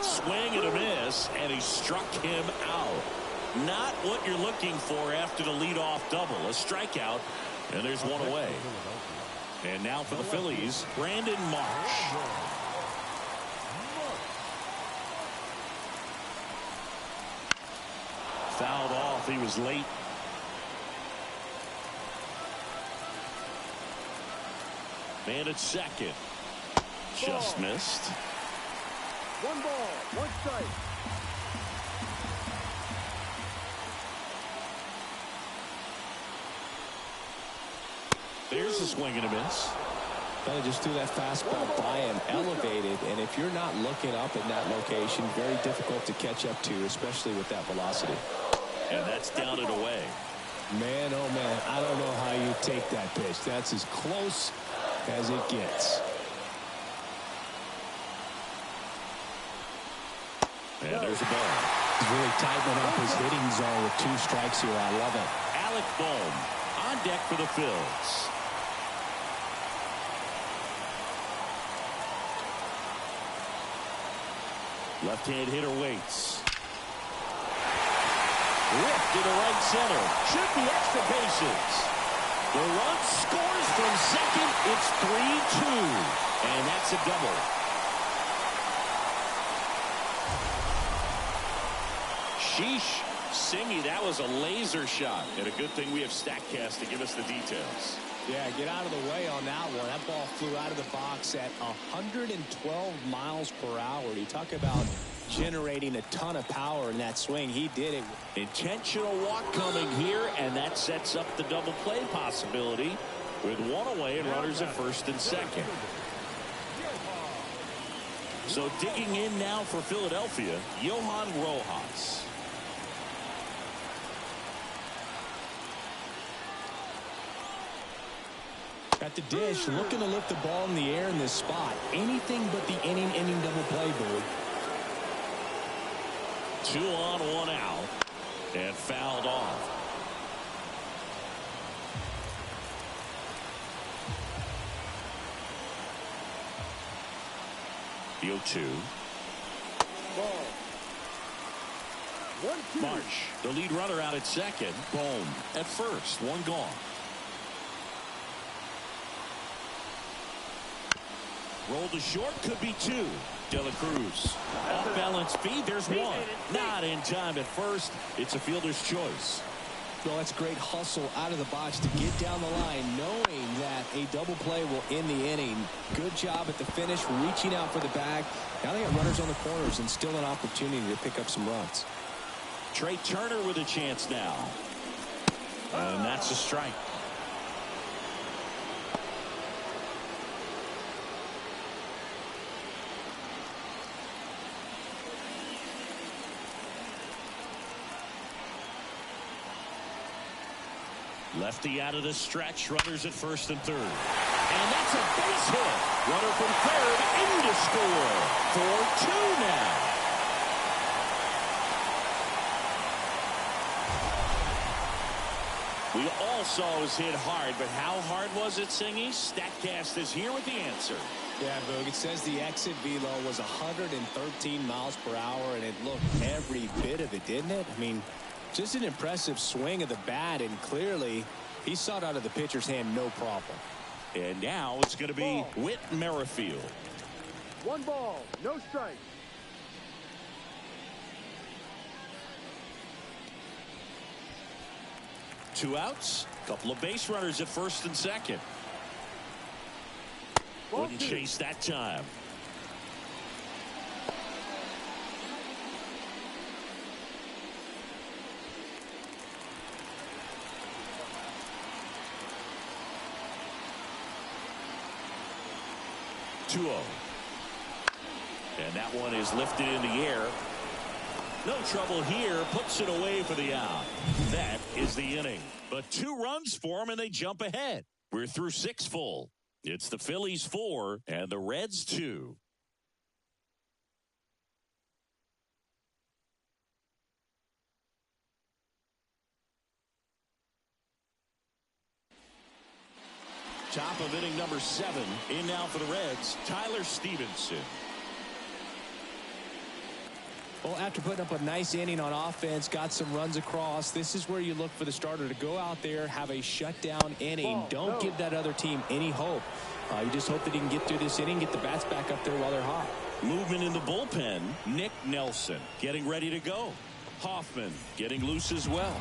Swing and a miss, and he struck him out. Not what you're looking for after the leadoff double. A strikeout, and there's one away. And now for the Phillies, Brandon Marsh. Fouled off. He was late. Man at second. Just missed. 1 ball, 1 strike. There's a swing and a miss. Kind of just threw that fastball by him, elevated, and if you're not looking up in that location, very difficult to catch up to, especially with that velocity. And that's down and away. Man, oh man, I don't know how you take that pitch. That's as close as it gets. And there's a ball. He's really tightening up his hitting zone with 2 strikes here. I love it. Alec Bohm on deck for the Phils. Left-hand hitter waits. Ripped to the right center. Should be extra bases. The run scores from second. It's 3-2. And that's a double. Sheesh. Singy, that was a laser shot. And a good thing we have StatCast to give us the details. Yeah, get out of the way on that one. That ball flew out of the box at 112 miles per hour. You talk about generating a ton of power in that swing. He did it. Intentional walk coming here, and that sets up the double play possibility with 1 away and runners at first and second. So digging in now for Philadelphia, Johan Rojas. At the dish, looking to lift the ball in the air in this spot. Anything but the inning double play, Boo. 2 on, 1 out, and fouled off. The 0-2. Ball. 1-2. March, the lead runner out at second. Bohm at first. 1 gone. Roll to short, could be 2. De La Cruz. Off balance feed, there's 1. Not in time at first. It's a fielder's choice. Well, that's great hustle out of the box to get down the line, knowing that a double play will end the inning. Good job at the finish, reaching out for the bag. Now they got runners on the corners and still an opportunity to pick up some runs. Trey Turner with a chance now. And that's a strike. Lefty out of the stretch, runners at first and third. And that's a base hit. Runner from third in to score. 4-2 now. We all saw it was hit hard, but how hard was it, Singy? StatCast is here with the answer. Yeah, Boog, it says the exit velo was 113 miles per hour, and it looked every bit of it, didn't it? I mean, just an impressive swing of the bat, and clearly he saw it out of the pitcher's hand no problem. And now it's going to be Whit Merrifield. 1 ball, no strike. Two outs, couple of base runners at first and second. Wouldn't chase that time. And that one is lifted in the air. No trouble here. Puts it away for the out. That is the inning. But 2 runs for them, and they jump ahead. We're through 6 full. It's the Phillies 4 and the Reds 2. Top of inning number 7. In now for the Reds, Tyler Stevenson. Well, after putting up a nice inning on offense, got some runs across, this is where you look for the starter to go out there, have a shutdown inning. Don't give that other team any hope. You just hope that he can get through this inning, get the bats back up there while they're hot. Movement in the bullpen. Nick Nelson getting ready to go. Hoffman getting loose as well.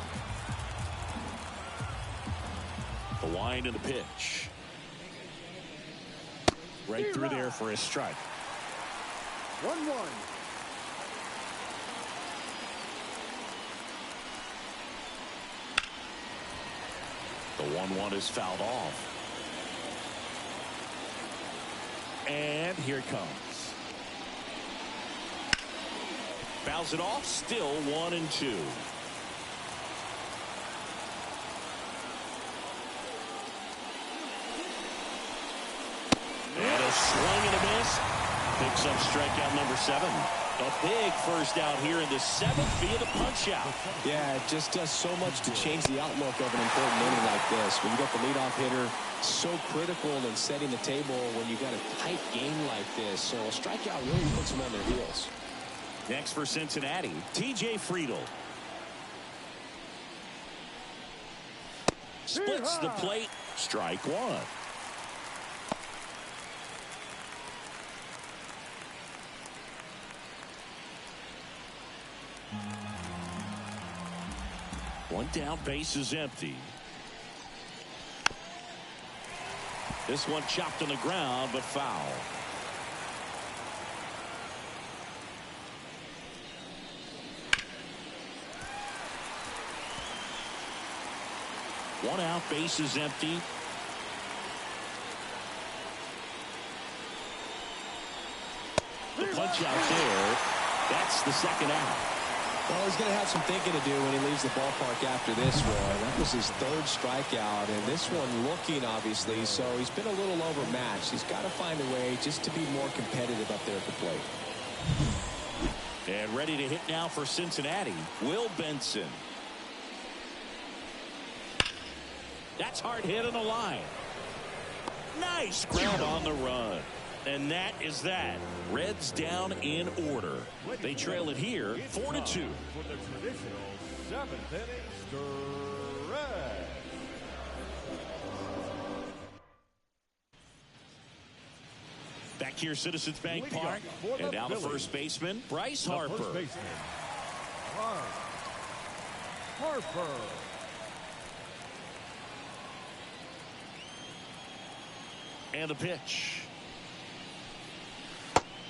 The wind and the pitch. Right through there for a strike. 1-1. The 1-1 is fouled off. And here it comes. Fouls it off. Still 1-2. swing and a miss. Picks up strikeout number 7. A big first out here in the 7th via the punch out. Yeah, it just does so much to change the outlook of an important inning like this. When you got the leadoff hitter, so critical in setting the table when you got a tight game like this. So a strikeout really puts them on their heels. Next for Cincinnati, T.J. Friedl. Splits the plate. Strike 1. One down, base is empty. This one chopped on the ground, but foul. One out, base is empty. The punch out there. That's the second out. Well, he's going to have some thinking to do when he leaves the ballpark after this one. That was his 3rd strikeout, and this one looking, obviously, so he's been a little overmatched. He's got to find a way just to be more competitive up there at the plate. And ready to hit now for Cincinnati, Will Benson. That's hard hit on the line. Nice grab on the run. And that is that. Reds down in order. They trail it here 4-2. For the traditional 7th inning stretch. Back here, Citizens Bank Park. And now the first baseman, Bryce Harper. First baseman, Bryce Harper. And the pitch.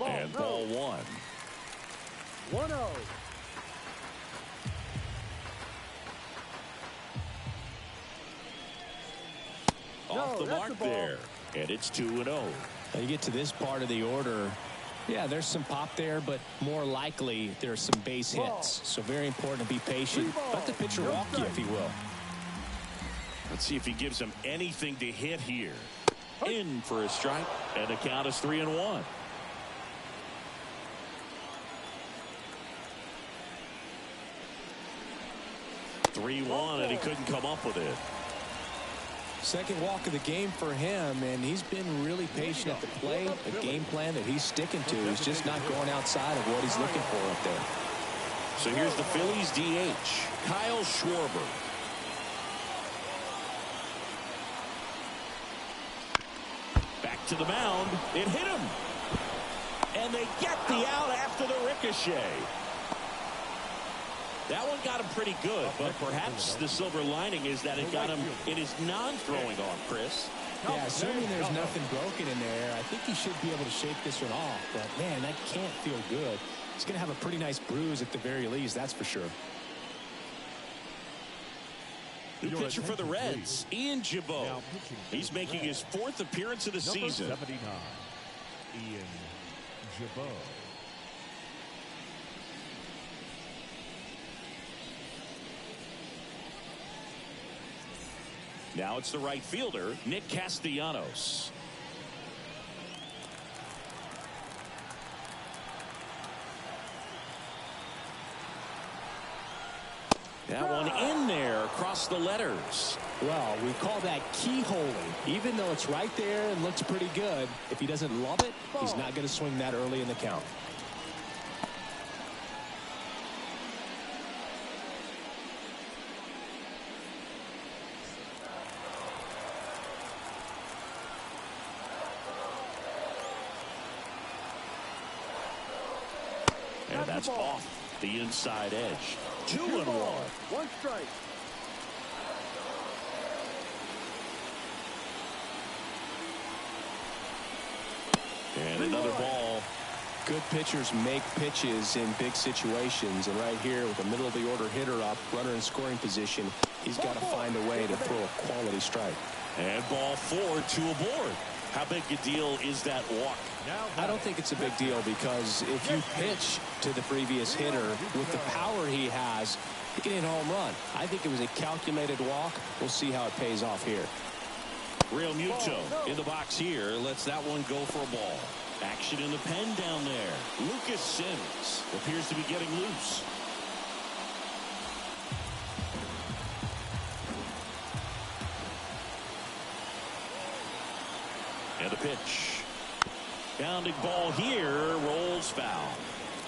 And ball 1. 1-0. Off the mark there. And it's 2-0. Now you get to this part of the order. Yeah, there's some pop there, but more likely there's some base hits. So very important to be patient. Let the pitcher walk you, if he will. Let's see if he gives him anything to hit here. In for a strike. And the count is 3-1. 3-1, and he couldn't come up with it. Second walk of the game for him, and he's been really patient at the plate. A game plan that he's sticking to. He's just not going outside of what he's looking for up there. So here's the Phillies DH, Kyle Schwarber. Back to the mound. It hit him. And they get the out after the ricochet. That one got him pretty good, but perhaps the silver lining is that it got him in his non-throwing arm, Chris. Yeah, assuming there's nothing broken in there, I think he should be able to shake this one off. But, man, that can't feel good. He's going to have a pretty nice bruise at the very least, that's for sure. New pitcher for the Reds, Ian Gibaut. He's making his 4th appearance of the season. Number 79, Ian Gibaut. Now it's the right fielder, Nick Castellanos. That one in there across the letters. Well, we call that keyholing. Even though it's right there and looks pretty good, if he doesn't love it, he's not going to swing that early in the count. And that's off the inside edge. 2-1. 1 strike. And another ball. Good pitchers make pitches in big situations, and right here with the middle of the order hitter up, runner in scoring position, he's got to find a way to throw a quality strike. And ball 4, 2 aboard. How big a deal is that walk? I don't think it's a big deal, because if you pitch to the previous hitter with the power he has, he can hit a home run. I think it was a calculated walk. We'll see how it pays off here. Real Muto in the box here. Lets that one go for a ball. Action in the pen down there. Lucas Sims appears to be getting loose. And a pitch. Bounding ball here. Rolls foul.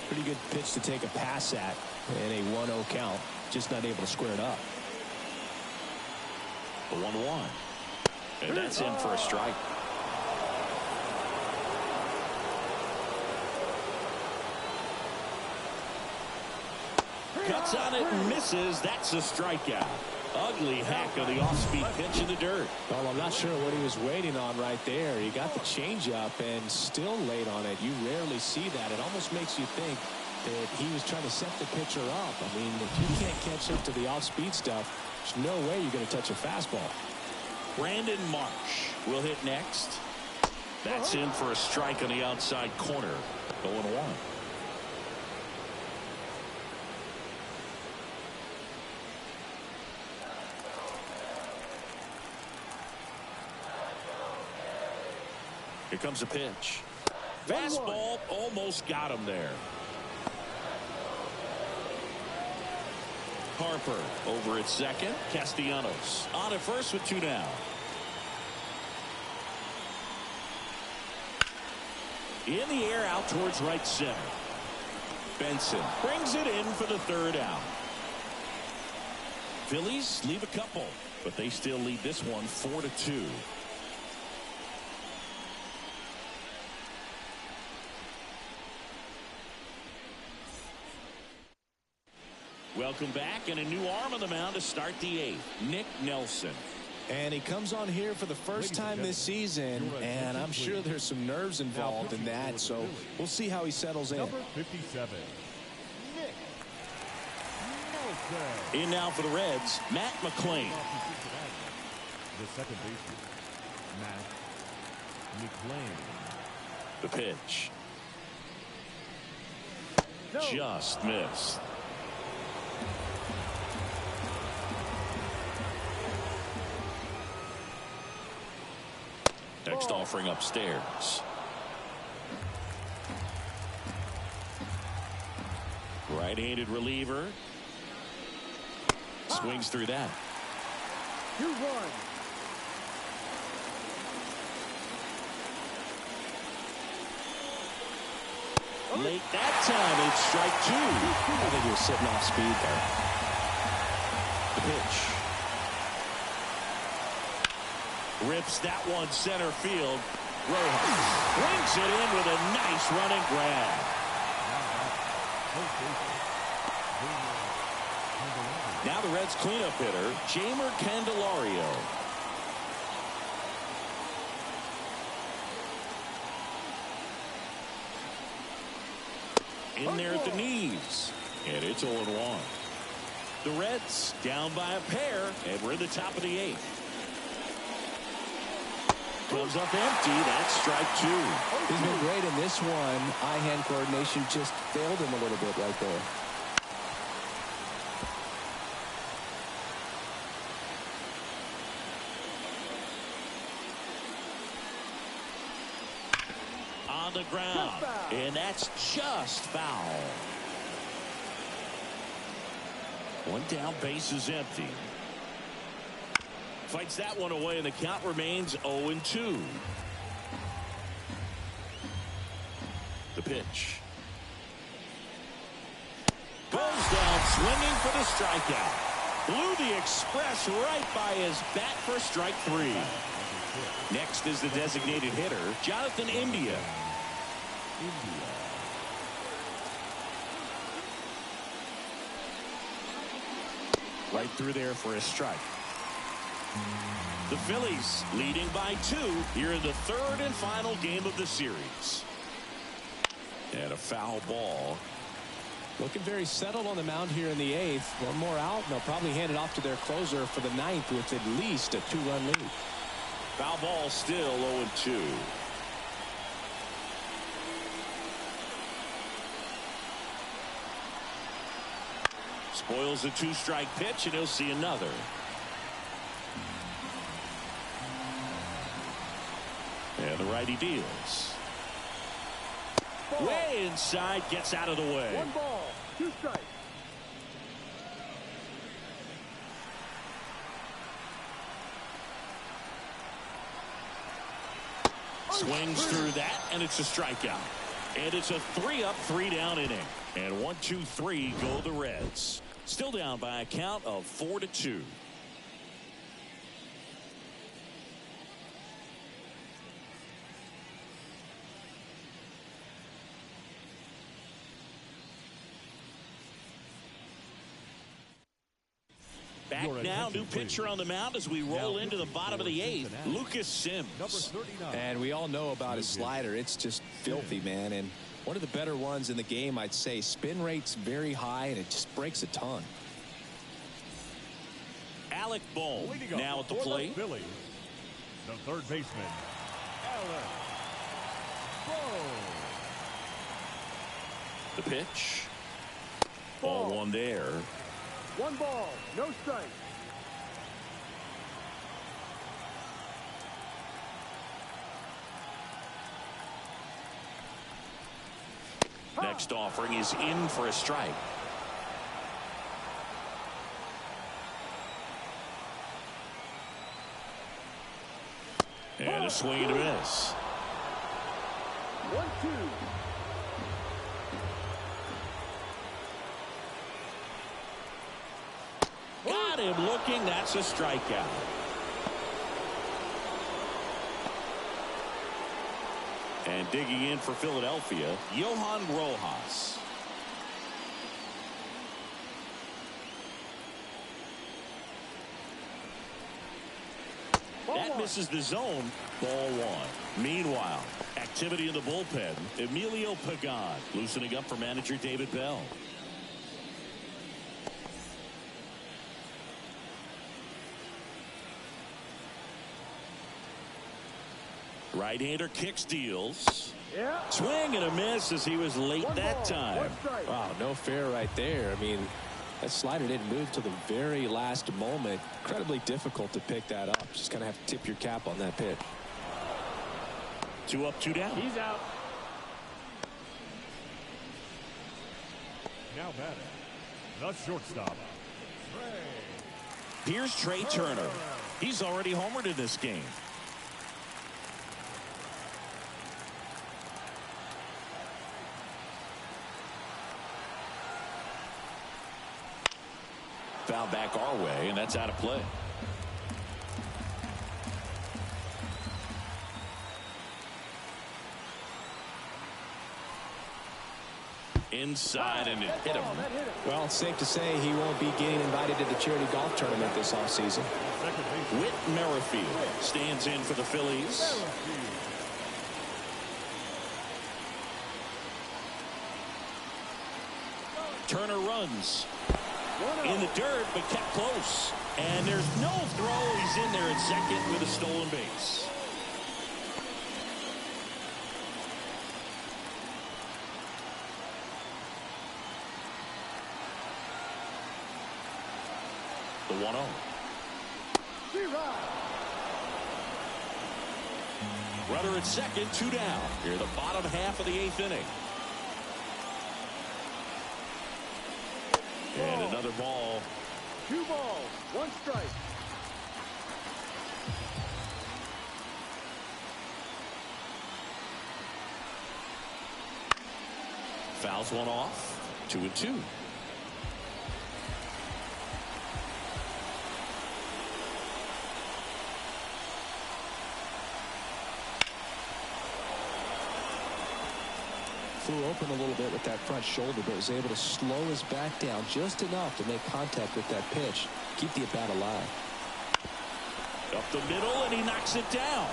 Pretty good pitch to take a pass at in a 1-0 count. Just not able to square it up. The 1-1. And that's in for a strike. Cuts on it and misses. That's a strikeout. Ugly hack of the off-speed pitch in the dirt. Well, I'm not sure what he was waiting on right there. He got the changeup and still laid on it. You rarely see that. It almost makes you think that he was trying to set the pitcher up. I mean, if you can't catch up to the off-speed stuff, there's no way you're going to touch a fastball. Brandon Marsh will hit next. That's in for a strike on the outside corner. 0-1. Here comes a pitch. Fastball almost got him there. Harper over at second. Castellanos on at first with 2 down. In the air out towards right center. Benson brings it in for the 3rd out. Phillies leave a couple, but they still lead this one 4-2. Welcome back, and a new arm on the mound to start the 8th. Nick Nelson. And he comes on here for the first time this season, and I'm sure there's some nerves involved in that, so we'll see how he settles in. Number 57, Nick Nelson. In now for the Reds, Matt McClain. The second baseman, Matt McClain. The pitch. Just missed. Next offering upstairs. Right-handed reliever. Swings through that. 2-1. Late that time, it's strike 2. I think he was sitting off speed there. The pitch. Rips that one center field. Rojas brings it in with a nice running grab. Now the Reds cleanup hitter, Jamer Candelario. In there at the knees. And it's 0-1. The Reds down by a pair, and we're in the top of the 8th. Comes up empty. That's strike 2. He's been great in this one. Eye-hand coordination just failed him a little bit right there. On the ground. And that's just foul. One down, base is empty. Fights that one away, and the count remains 0-2. The pitch. Goes down swinging for the strikeout. Blew the express right by his bat for strike 3. Next is the designated hitter, Jonathan India. Right through there for a strike. The Phillies leading by 2 here in the 3rd and final game of the series. And a foul ball. Looking very settled on the mound here in the 8th. One more out, and they'll probably hand it off to their closer for the 9th with at least a 2-run lead. Foul ball still 0-2. Spoils a 2-strike pitch, and he'll see another. And the righty deals. Ball. Way inside, gets out of the way. 1 ball, 2 strikes. Swings through that, and it's a strikeout. And it's a 3-up, 3-down inning. And 1, 2, 3 go the Reds. Still down by a count of 4-2. Back now, new pitcher on the mound as we roll into the bottom of the 8th, Lucas Sims. And we all know about his slider. It's just filthy, man. And one of the better ones in the game, I'd say. Spin rate's very high, and it just breaks a ton. Alec Bohm now at the plate. Phillies, the third baseman, Alec Bohm. The pitch. Ball 1 there. 1 ball, no strike. Next offering is in for a strike. And a swing and a miss. 1, 2. Got him looking. That's a strikeout. And digging in for Philadelphia, Johan Rojas. That misses the zone. Ball 1. Meanwhile, activity in the bullpen. Emilio Pagan loosening up for manager David Bell. Right-hander kicks, deals. Yeah. Swing and a miss as he was late that time. Wow, no fair right there. I mean, that slider didn't move till the very last moment. Incredibly difficult to pick that up. Just kind of have to tip your cap on that pitch. 2 up, 2 down. He's out. Now batting, the shortstop, Here's Trey Turner. He's already homered in this game. Foul back our way, and that's out of play. Inside, and it hit him. Well, it's safe to say he won't be getting invited to the charity golf tournament this offseason. Whit Merrifield stands in for the Phillies. Turner runs in the dirt, but kept close. And there's no throw. He's in there at second with a stolen base. The 1-0. Runner at second, 2 down. Here the bottom half of the 8th inning. And another ball. 2 balls, 1 strike. Fouls one off. 2-2. Flew open a little bit with that front shoulder, but was able to slow his back down just enough to make contact with that pitch. Keep the at-bat alive. Up the middle, and he knocks it down.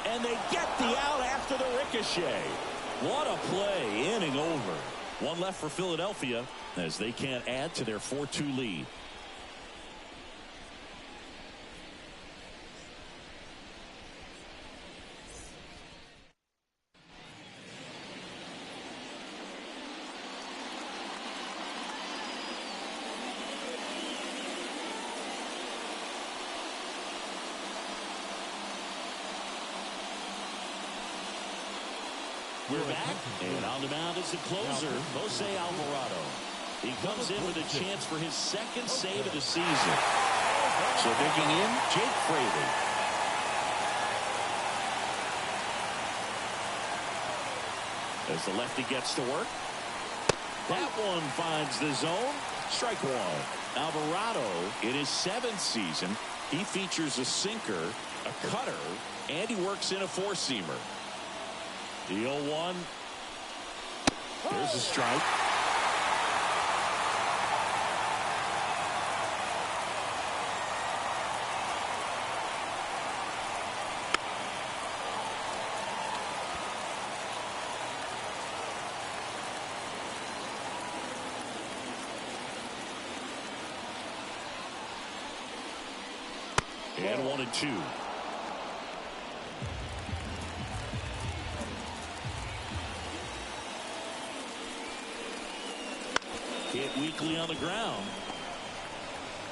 And they get the out after the ricochet. What a play. Inning over. 1 left for Philadelphia as they can't add to their 4-2 lead. We're back, and on the mound is the closer, Jose Alvarado. He comes in with a chance for his second save of the season. So digging in, Jake Fraley. As the lefty gets to work. That one finds the zone. Strike one. Alvarado, in his 7th season, he features a sinker, a cutter, and he works in a 4-seamer. The 0-1. There's a strike. And 1-2. Hit weakly on the ground.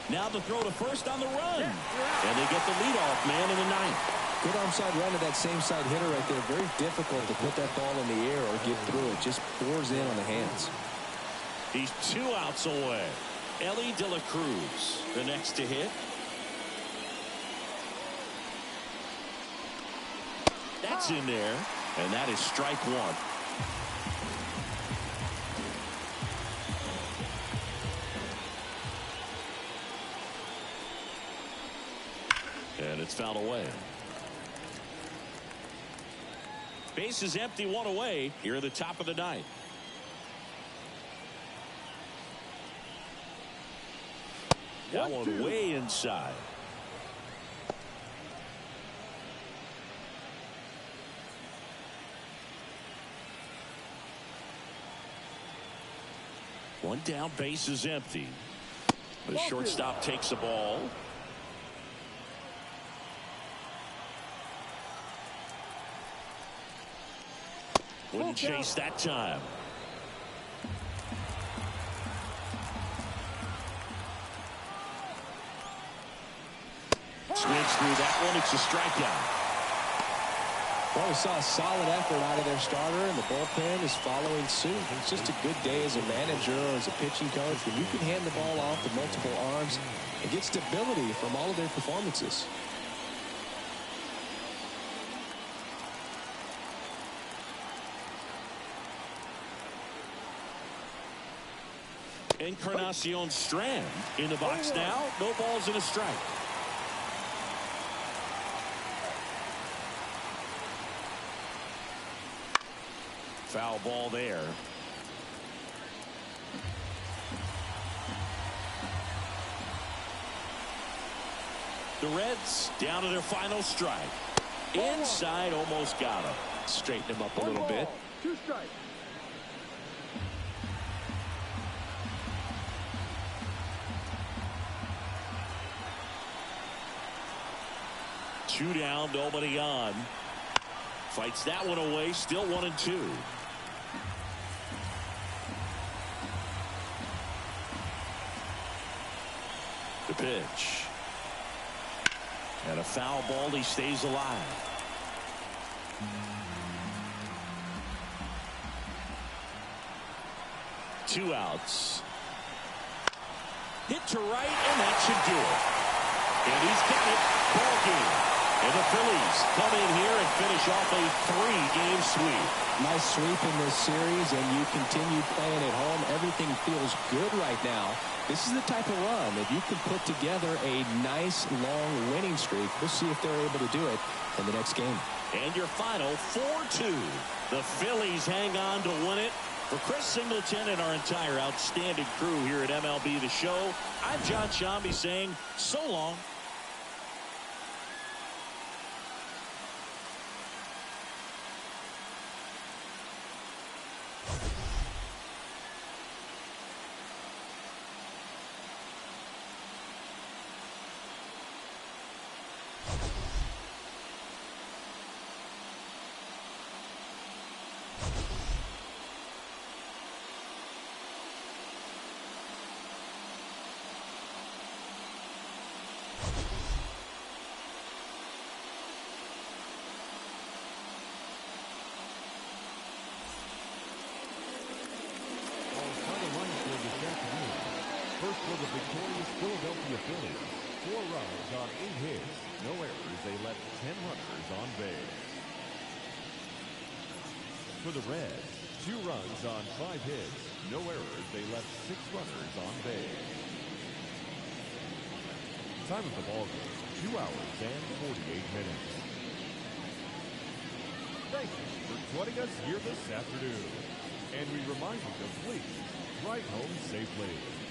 Now the throw to first on the run. And they get the leadoff man in the 9th. Good onside run to that same side hitter right there. Very difficult to put that ball in the air or get through it. Just pours in on the hands. He's 2 outs away. Ellie De La Cruz, the next to hit. That's in there, and that is strike one. And it's fouled away. Base is empty, 1 away here at the top of the 9th. That one way inside. One down, base is empty. The shortstop takes the ball. Wouldn't chase that time. Swings through that one. It's a strikeout. Well, we saw a solid effort out of their starter, and the bullpen is following suit. It's just a good day as a manager or as a pitching coach when you can hand the ball off to multiple arms and get stability from all of their performances. Encarnacion Strand in the box now. No balls and a strike. Foul ball there. The Reds down to their final strike. Inside, almost got him. Straighten him up a little bit. 2 strikes. Two down, nobody on. Fights that one away, still 1-2. The pitch. And a foul ball, he stays alive. Two outs. Hit to right, and that should do it. And he's got it. Ball game. And the Phillies come in here and finish off a 3-game sweep. Nice sweep in this series, and you continue playing at home. Everything feels good right now. This is the type of run that you can put together a nice, long winning streak. We'll see if they're able to do it in the next game. And your final 4-2. The Phillies hang on to win it. For Chris Singleton and our entire outstanding crew here at MLB The Show, I'm John Shambi saying so long. on 8 hits, no errors. They left 10 runners on base. For the Reds, 2 runs on 5 hits, no errors. They left 6 runners on base. Time of the ball game, 2 hours and 48 minutes. Thank you for joining us here this afternoon. And we remind you to please drive home safely.